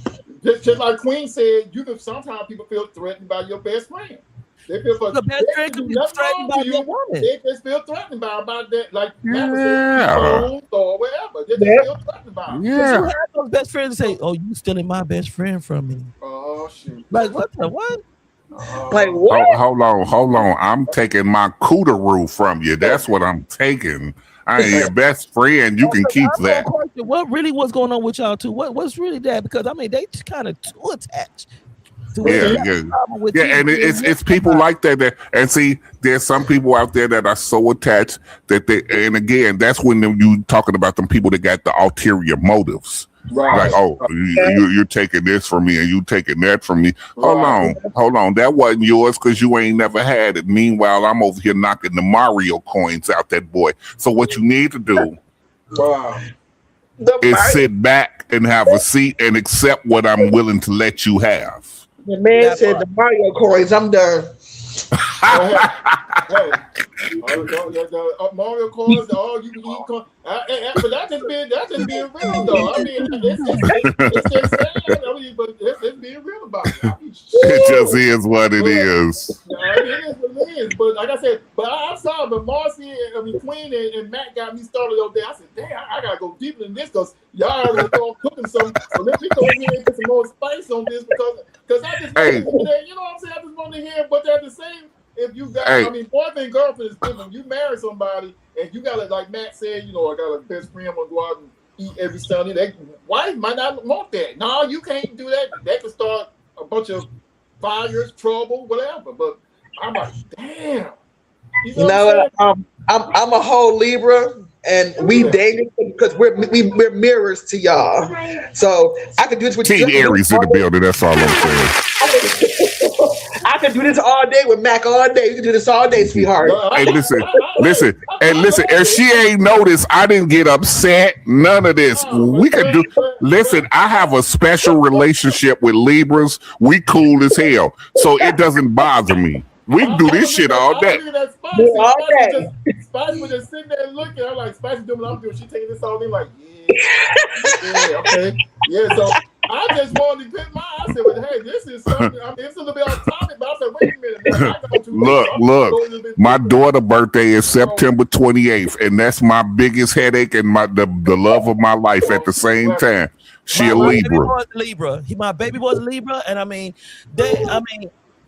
just like Queen said, sometimes people feel threatened by your best friend. They feel the best friend could be threatened by your woman. They just feel threatened by that, like or whatever. They just feel threatened by it. Yeah. You have those best friends say, "Oh, you stealing my best friend from me." Oh shoot! Like what? Like what? Hold on. I'm taking my cooteroo from you. That's what I'm taking. I ain't your best friend. You can keep that. What really was going on with y'all two? What's really that? Because I mean, they kind of too attached. Yeah, and it's people like that, and see, there's some people out there that are so attached that and again, that's when you talking about them people that got the ulterior motives. Right. Like, oh, you're taking this from me and you taking that from me. Hold on. That wasn't yours because you ain't never had it. Meanwhile, I'm over here knocking the Mario coins out that boy. So what you need to do is sit back and have a seat and accept what I'm willing to let you have. The man said the Mario coins. I'm done. Mario coins, all you can eat coins. But that's just being real, though. I mean, it's just sad. I mean, but it's being real about it. I mean, it just is what it is. It is what it is. But like I said, I'm sorry, but Marcy, Queen and Matt got me started over there. I said, damn, I gotta go deeper than this because y'all already go cooking something. So let me go in here and put some more spice on this because I just, you know what I'm saying? I just want to hear, but they're the same. If you got, I mean, boyfriend, girlfriend is different. You marry somebody and you got like Matt said, I got a best friend, I'm gonna go out and eat every Sunday. That wife might not want that. No, you can't do that. That could start a bunch of fires, trouble, whatever. But I'm like, damn. You know what? I'm a whole Libra. and we dated because we're mirrors to y'all. So I could do this with Team Aries in the building. That's all I'm saying. I could do this all day with Mac all day. You can do this all day, sweetheart. Hey, listen. If she ain't noticed, I didn't get upset. None of this. We could do. Listen, I have a special relationship with Libras. We cool as hell, so it doesn't bother me. We can do this shit all day. Spicy was just sitting there looking. I'm like, Spicy doing what I'm doing. She taking this all in, like, yeah, okay, yeah. So I just wanted to get mine. I said, well, hey, this is something. I mean, it's a little bit off topic, but I said, wait a minute. Look. My daughter's birthday is September 28th, and that's my biggest headache and the love of my life at the same time. She a Libra. My baby was a Libra, and I mean,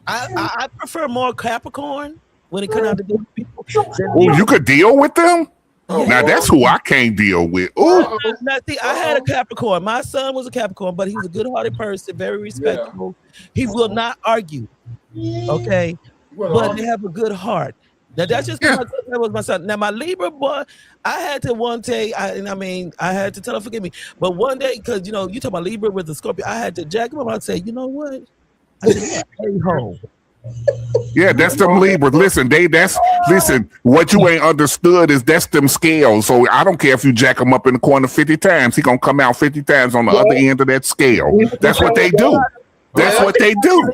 I prefer more Capricorn when it comes down to different people. Oh, you could deal with them? Now that's who I can't deal with. Ooh. Now, see, I had a Capricorn. My son was a Capricorn, but he was a good-hearted person, very respectful. He will not argue. Okay, but they have a good heart. Now that's just that was my son. Now my Libra boy, I had to one day, I had to tell her forgive me. But one day, because you talk about Libra with the Scorpio, I had to jack him up and say, you know what? I said, hey home. Yeah, that's them Libras. Listen, what you ain't understood is that's them scales. So I don't care if you jack them up in the corner 50 times, he gonna come out 50 times on the other end of that scale. That's what they do. That's what they do.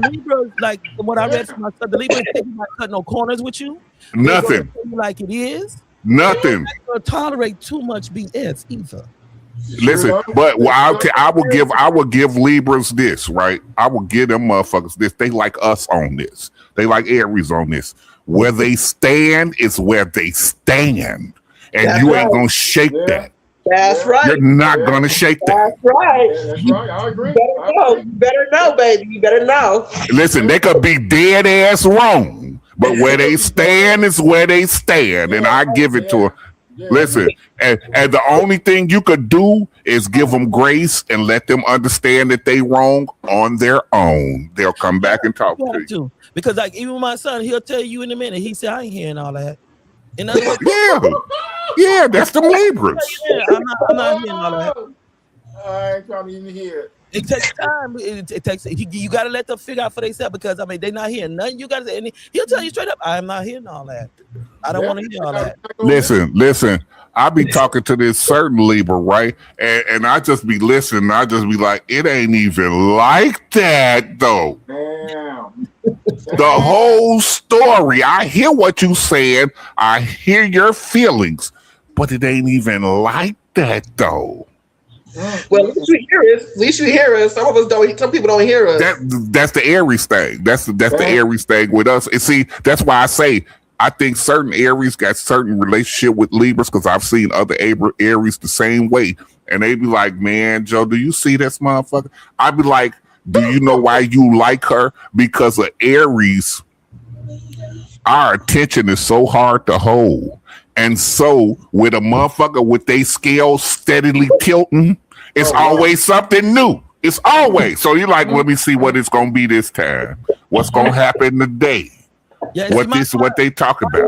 Libra, like what I read from my son, the Libra is not cut no corners with you. Nothing. Like it is. Nothing. They don't tolerate too much BS either. Listen, but I will give Libras this, right? I will give them motherfuckers this. They like us on this. They like Aries on this. Where they stand is where they stand. And that's you ain't gonna shake that. That's right. You're not gonna shake that. That's right. That's right. I agree. You better know, baby. You better know. Listen, they could be dead ass wrong, but where they stand is where they stand, and I give it to her. Listen, and the only thing you could do is give them grace and let them understand that they wrong on their own. They'll come back and talk to you. Because like even my son, he'll tell you in a minute. He said, "I ain't hearing all that." In other words, yeah, that's the Libras. Yeah, I'm not hearing all that. I ain't trying to even hear it. It takes time. It takes you got to let them figure out for themselves because they're not hearing nothing. You got to say, and he'll tell you straight up, "I'm not hearing all that. I don't want to hear all that." Listen. I be talking to this certain Libra, right? And I just be listening. I just be like, it ain't even like that, though. Damn. The whole story. I hear what you saying. I hear your feelings, but it ain't even like that, though. Well, at least you hear us. Some of us don't. Some people don't hear us. That's the Aries thing. That's the Aries thing with us. And see, that's why I say I think certain Aries got certain relationship with Libras because I've seen other Aries the same way, and they be like, "Man, Joe, do you see this motherfucker?" I'd be like, "Do you know why you like her? Because of Aries, our attention is so hard to hold, and so with a motherfucker with they scales steadily tilting, it's always something new. It's always so you're like, let me see what it's gonna be this time. What's gonna happen today?" Yeah, what they talk about.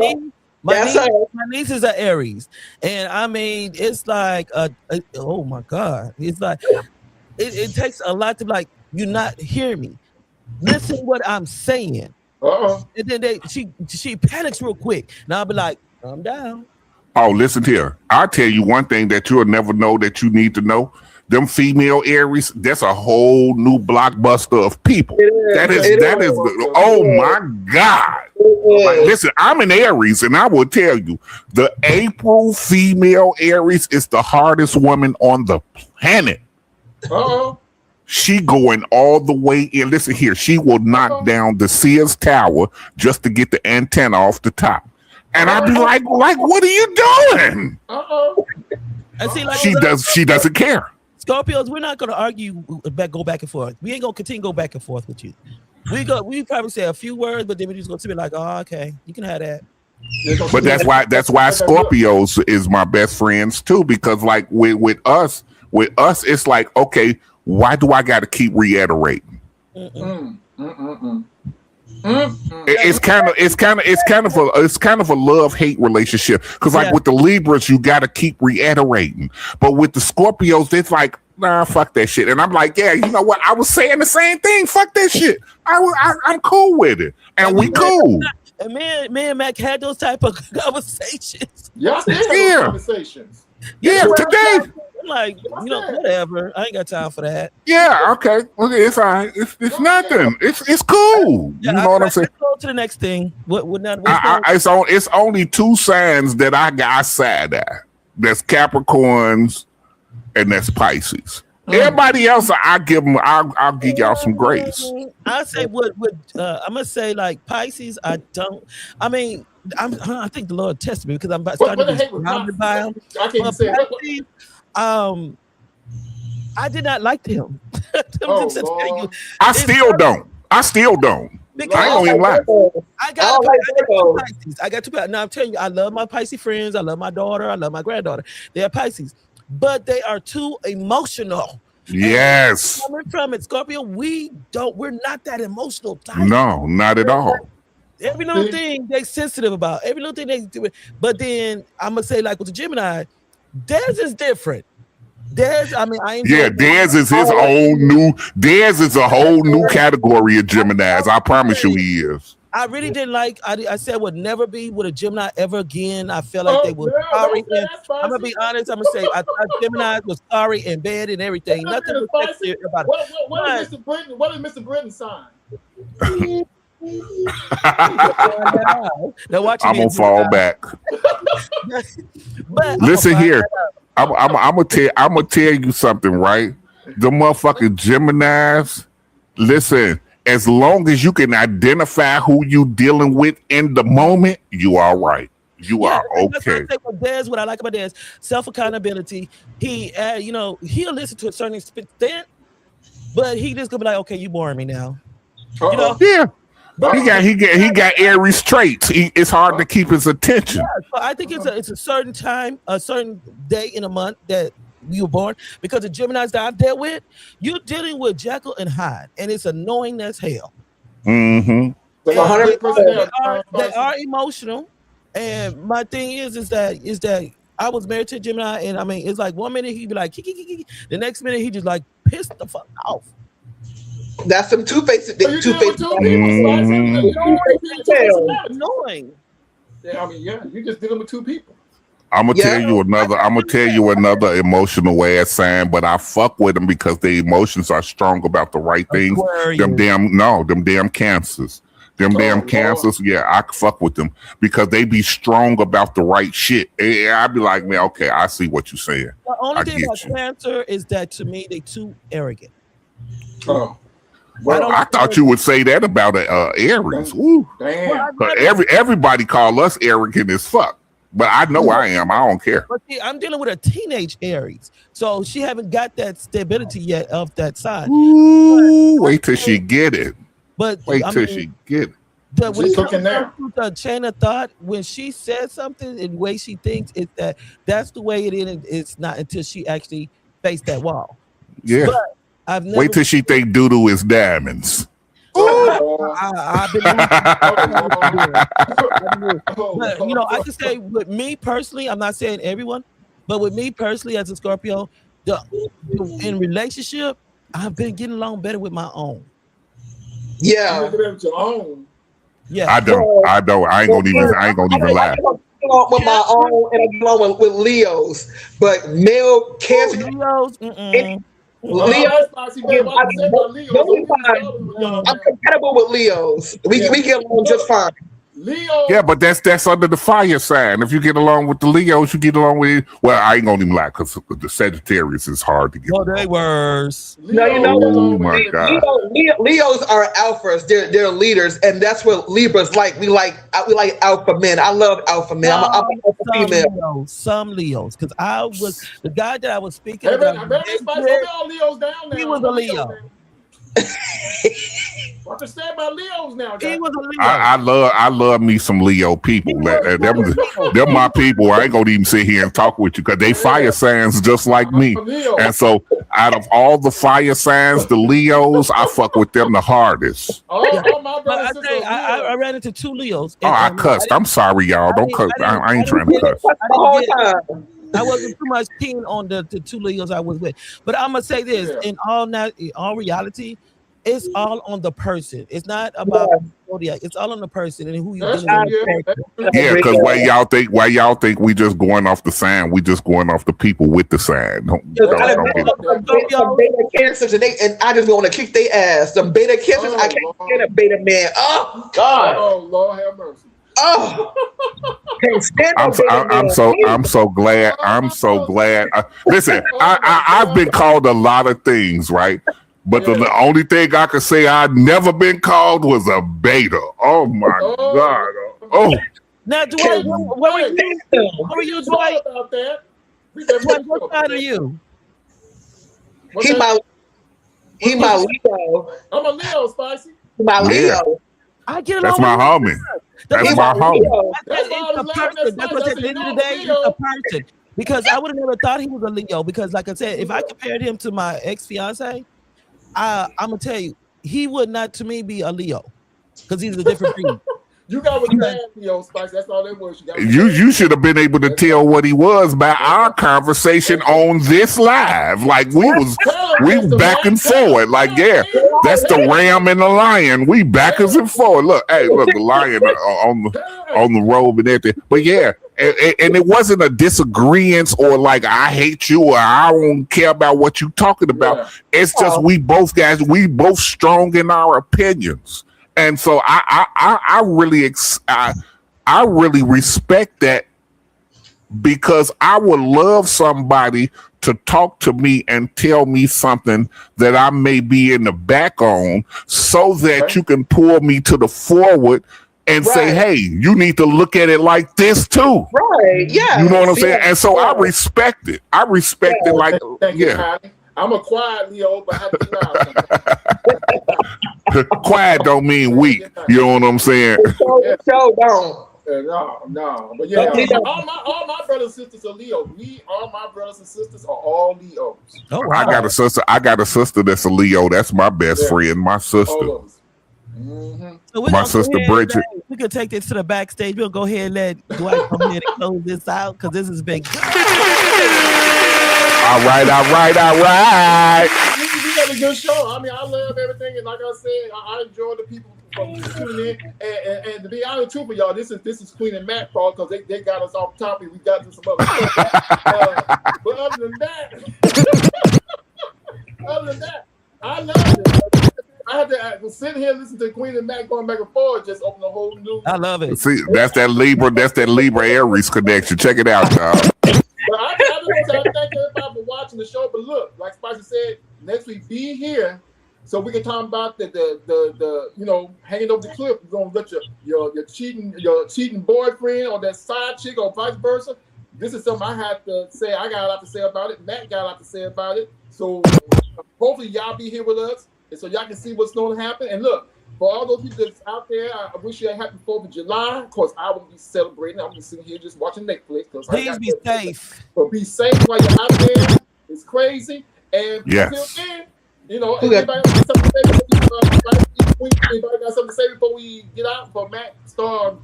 My nieces are Aries, and I mean, it's like, oh my God, it's like it takes a lot to like you not hear me. Listen what I'm saying. And then she panics real quick. Now I'll be like, calm down. Oh, listen here. I'll tell you one thing that you'll never know that you need to know. Them female Aries, that's a whole new blockbuster of people. That is oh my God. Like, listen, I'm an Aries, and I will tell you, the April female Aries is the hardest woman on the planet. She going all the way in. Listen here, she will knock down the Sears Tower just to get the antenna off the top. And I'd be like, what are you doing? And see, like, she doesn't care. Scorpios, we're not going to argue, go back and forth. We ain't going to continue to go back and forth with you. We probably say a few words, but then we're just going to be like, oh, okay, you can have that. But that's why Scorpios is my best friends too, because like with us, it's like, okay, why do I got to keep reiterating? It's kind of a love-hate relationship because like with the Libras you got to keep reiterating, but with the Scorpios it's like, nah, fuck that shit. And I'm like, yeah, you know what, I was saying the same thing, fuck that shit. I'm cool with it, and we cool. And me and Mac had those type of conversations. Y'all still have those conversations. Yeah, today. I'm like, whatever. I ain't got time for that. Yeah, okay. It's all right. It's nothing. It's cool. You know what I'm saying? Let's go to the next thing. It's only two signs that I got side eye. That's Capricorns and that's Pisces. Everybody else, I'll give y'all some grace. I say I'm gonna say like Pisces. I think the Lord tested me because I'm starting to be surrounded by him. I can't say Pisces, I did not like them. I still don't. I ain't gonna even lie. I got two Pisces. Now I'm telling you, I love my Pisces friends. I love my daughter. I love my granddaughter. They are Pisces, but they are too emotional. Yes. Coming from it, Scorpio, we're not that emotional type. No, not at all. Every little thing they sensitive about. Every little thing they do. But then I'm gonna say, like with the Gemini, theirs is different. Dez is his own new. Dez is a whole new category of Geminis. I promise you, he is. I really didn't like. I said would never be with a Gemini ever again. I felt like they were sorry. I'm gonna be honest. I'm gonna say I thought Geminis was sorry in bed and everything. Nothing was sexy about it. What is Mr. Britton sign? Now watch. I'm gonna fall back. Listen here. I'm gonna tell you something, right? The motherfucking Geminis. Listen, as long as you can identify who you dealing with in the moment, you are right. You are okay. What I like about Dez, self-accountability. He, he'll listen to a certain extent, but he just gonna be like, okay, you boring me now. You know? Yeah. He got Aries traits. It's hard to keep his attention. Yeah, so I think it's a certain time, a certain day in a month that you were born. Because the Geminis that I've dealt with, you're dealing with Jekyll and Hyde, and it's annoying as hell. Mm-hmm. They are emotional, and my thing is that I was married to a Gemini, and I mean it's like 1 minute he'd be like, the next minute he just like pissed the fuck off. That's some two-faced. Annoying. Yeah, I mean, you just dealing with two people. I'm gonna tell you another emotional ass sign, but I fuck with them because their emotions are strong about the right things. Them damn Cancers. Damn Cancers, yeah, I can fuck with them because they be strong about the right shit. I'd be like, man, okay, I see what you're saying. The only thing about Cancer is that to me they too arrogant. Oh. Well, I thought you would say that about Aries. Ooh. Damn. Everybody call us arrogant as fuck, but I know I am. I don't care. But see, I'm dealing with a teenage Aries, so she haven't got that stability yet of that side. Ooh, wait till she get it. But wait till she get it. The chain of thought, when she says something and the way she thinks, that's the way it is. It's not until she actually faced that wall. Yeah. But wait till she think doo-doo is diamonds. I've been but, I can say with me personally, I'm not saying everyone, but with me personally as a Scorpio, in relationship, I've been getting along better with my own. Yeah. Yeah. I don't. I ain't gonna even lie. With my own, and I get along with Leos, but male Cancer. Leos. I'm compatible with Leos. We get along just fine. Leo. Yeah, but that's under the fire sign. If you get along with the Leos, you get along with. Well, I ain't gonna even lie because the Sagittarius is hard to get. Oh, they worse. No, oh my God. Leos are alphas. They're leaders, and that's what Libras like. We like alpha men. I love alpha men. I'm an alpha female. Some Leos, because I was the guy that I was speaking about. He was a Leo. Understand about Leos now. He was a Leo. I love me some Leo people. They're my people. I ain't gonna even sit here and talk with you because they fire signs just like me. And so out of all the fire signs, the Leos, I fuck with them the hardest. All my brothers and sisters. I ran into 2 Leos. Oh, I cussed. I'm sorry, y'all. Don't cuss. I ain't trying to cuss. I wasn't too much keen on the 2 Leos I was with. But I'm gonna say this: in all reality, it's all on the person. It's not about zodiac. It's all on the person and who you dealing with. Yeah, because why y'all think we just going off the sign? We just going off the people with the sign. Don't get it. Some beta cancers and I just want to kick their ass. Some beta cancers, I can't stand a beta man. Oh God. Oh Lord have mercy. Oh, I'm so glad. Listen, I've been called a lot of things, right? But the only thing I could say I've never been called was a beta. Oh my God. Oh. Now, Dwight, what were you? What were you, Dwight? About that? Dwight, what side are you? He my Leo. I'm a Leo, Spicy. My Leo. I get it. That's my homie. That's my homie. That's what at the end of the day, it's a person. Because I would have never thought he was a Leo. Because, like I said, if I compared him to my ex-fiance, I'm gonna tell you, he would not to me be a Leo. Because he's a different breed. You got what you had, Leo, Spice. That's all it was. You should have been able to tell what he was by our conversation on this live. Like we back and forward. Like, yeah, that's the ram and the lion. We backwards and forward. Look, the lion on the robe and everything. But yeah, and it wasn't a disagreement or like I hate you or I don't care about what you talking about. Yeah. It's just we both strong in our opinions. And so I really respect that, because I would love somebody to talk to me and tell me something that I may be in the back on, so that you can pull me to the forward and say, hey, you need to look at it like this too. Right. Yeah. You know what I'm saying? And so I respect it. I respect it like, yeah. I'm a quiet Leo, but I have to be loud. Quiet don't mean weak. You know what I'm saying? So don't. No. But yeah, all my brothers and sisters are Leo. All my brothers and sisters are all Leos. Oh, wow. I got a sister that's a Leo. That's my best friend, my sister. Mm-hmm. So my sister Bridget. We could take this to the backstage. We'll go ahead and let Dwight come ahead and close this out, because this has been good. All right. We got a good show. I mean, I love everything, and like I said, I enjoy the people tuning in. And to be honest, too, for y'all, this is Queen and Matt fault, because they got us off topic. We got to some other stuff. But other than that, I love it. I had to sit here and listen to Queen and Matt going back and forth, just open a whole new. I love it. See, that's that Libra Aries connection. Check it out, y'all. But I just want to thank everybody for watching the show. But look, like Spicy said, next week be here so we can talk about the hanging over the cliff. You're gonna let your cheating boyfriend or that side chick or vice versa. This is something I have to say. I got a lot to say about it. Matt got a lot to say about it. So hopefully y'all be here with us, and so y'all can see what's going to happen. And look, for all those people that's out there, I wish you a happy 4th of July. Of course, I won't be celebrating. I'm just sitting here just watching Netflix. Please be safe. But be safe while you're out there. It's crazy. And until then, anybody got something to say before we get out? Before Matt start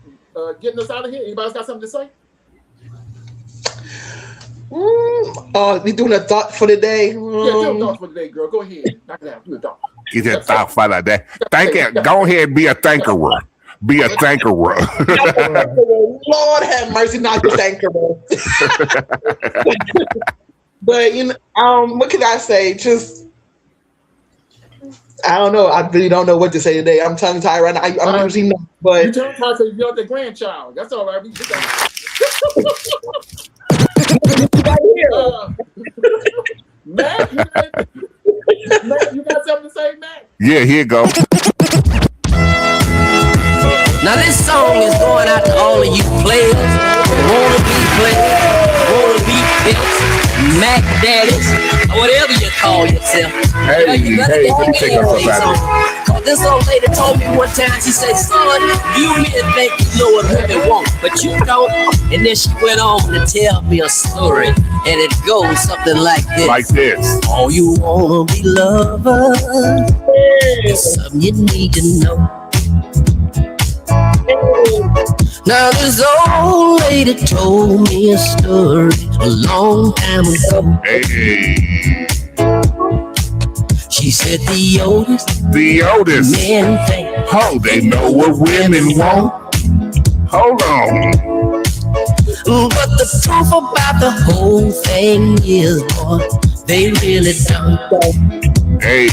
getting us out of here? Anybody got something to say? We doing a thought for the day. Yeah, do a thought for the day, girl. Go ahead. Knock it out. Do a thought. Get that thought for the day. Go ahead and be a thinkerer. Be a thinkerer. Lord have mercy, not the thinkerer. But what can I say? Just I don't know. I really don't know what to say today. I'm tongue tied right now. I'm usually not, but you tongue tied so you're the grandchild. That's all right. We did that. Matt, you got something to say, Matt? Yeah, here you go. Now this song is going out to all of you players, wanna be players, wanna be pimps, Mac daddies, whatever you call yourself. Hey, You better hey, go let me take ahead us and up out of here. Cause this old lady told me one time, she said, son, you men think you know what women want, but you don't. And then she went on to tell me a story, and it goes something like this. Like this. All you wanna be lovers, it's something you need to know. Now this old lady told me a story a long time ago. Hey. She said the oldest men think. Oh, they know what women want. Hold on. But the truth about the whole thing is, boy, they really don't. Hey.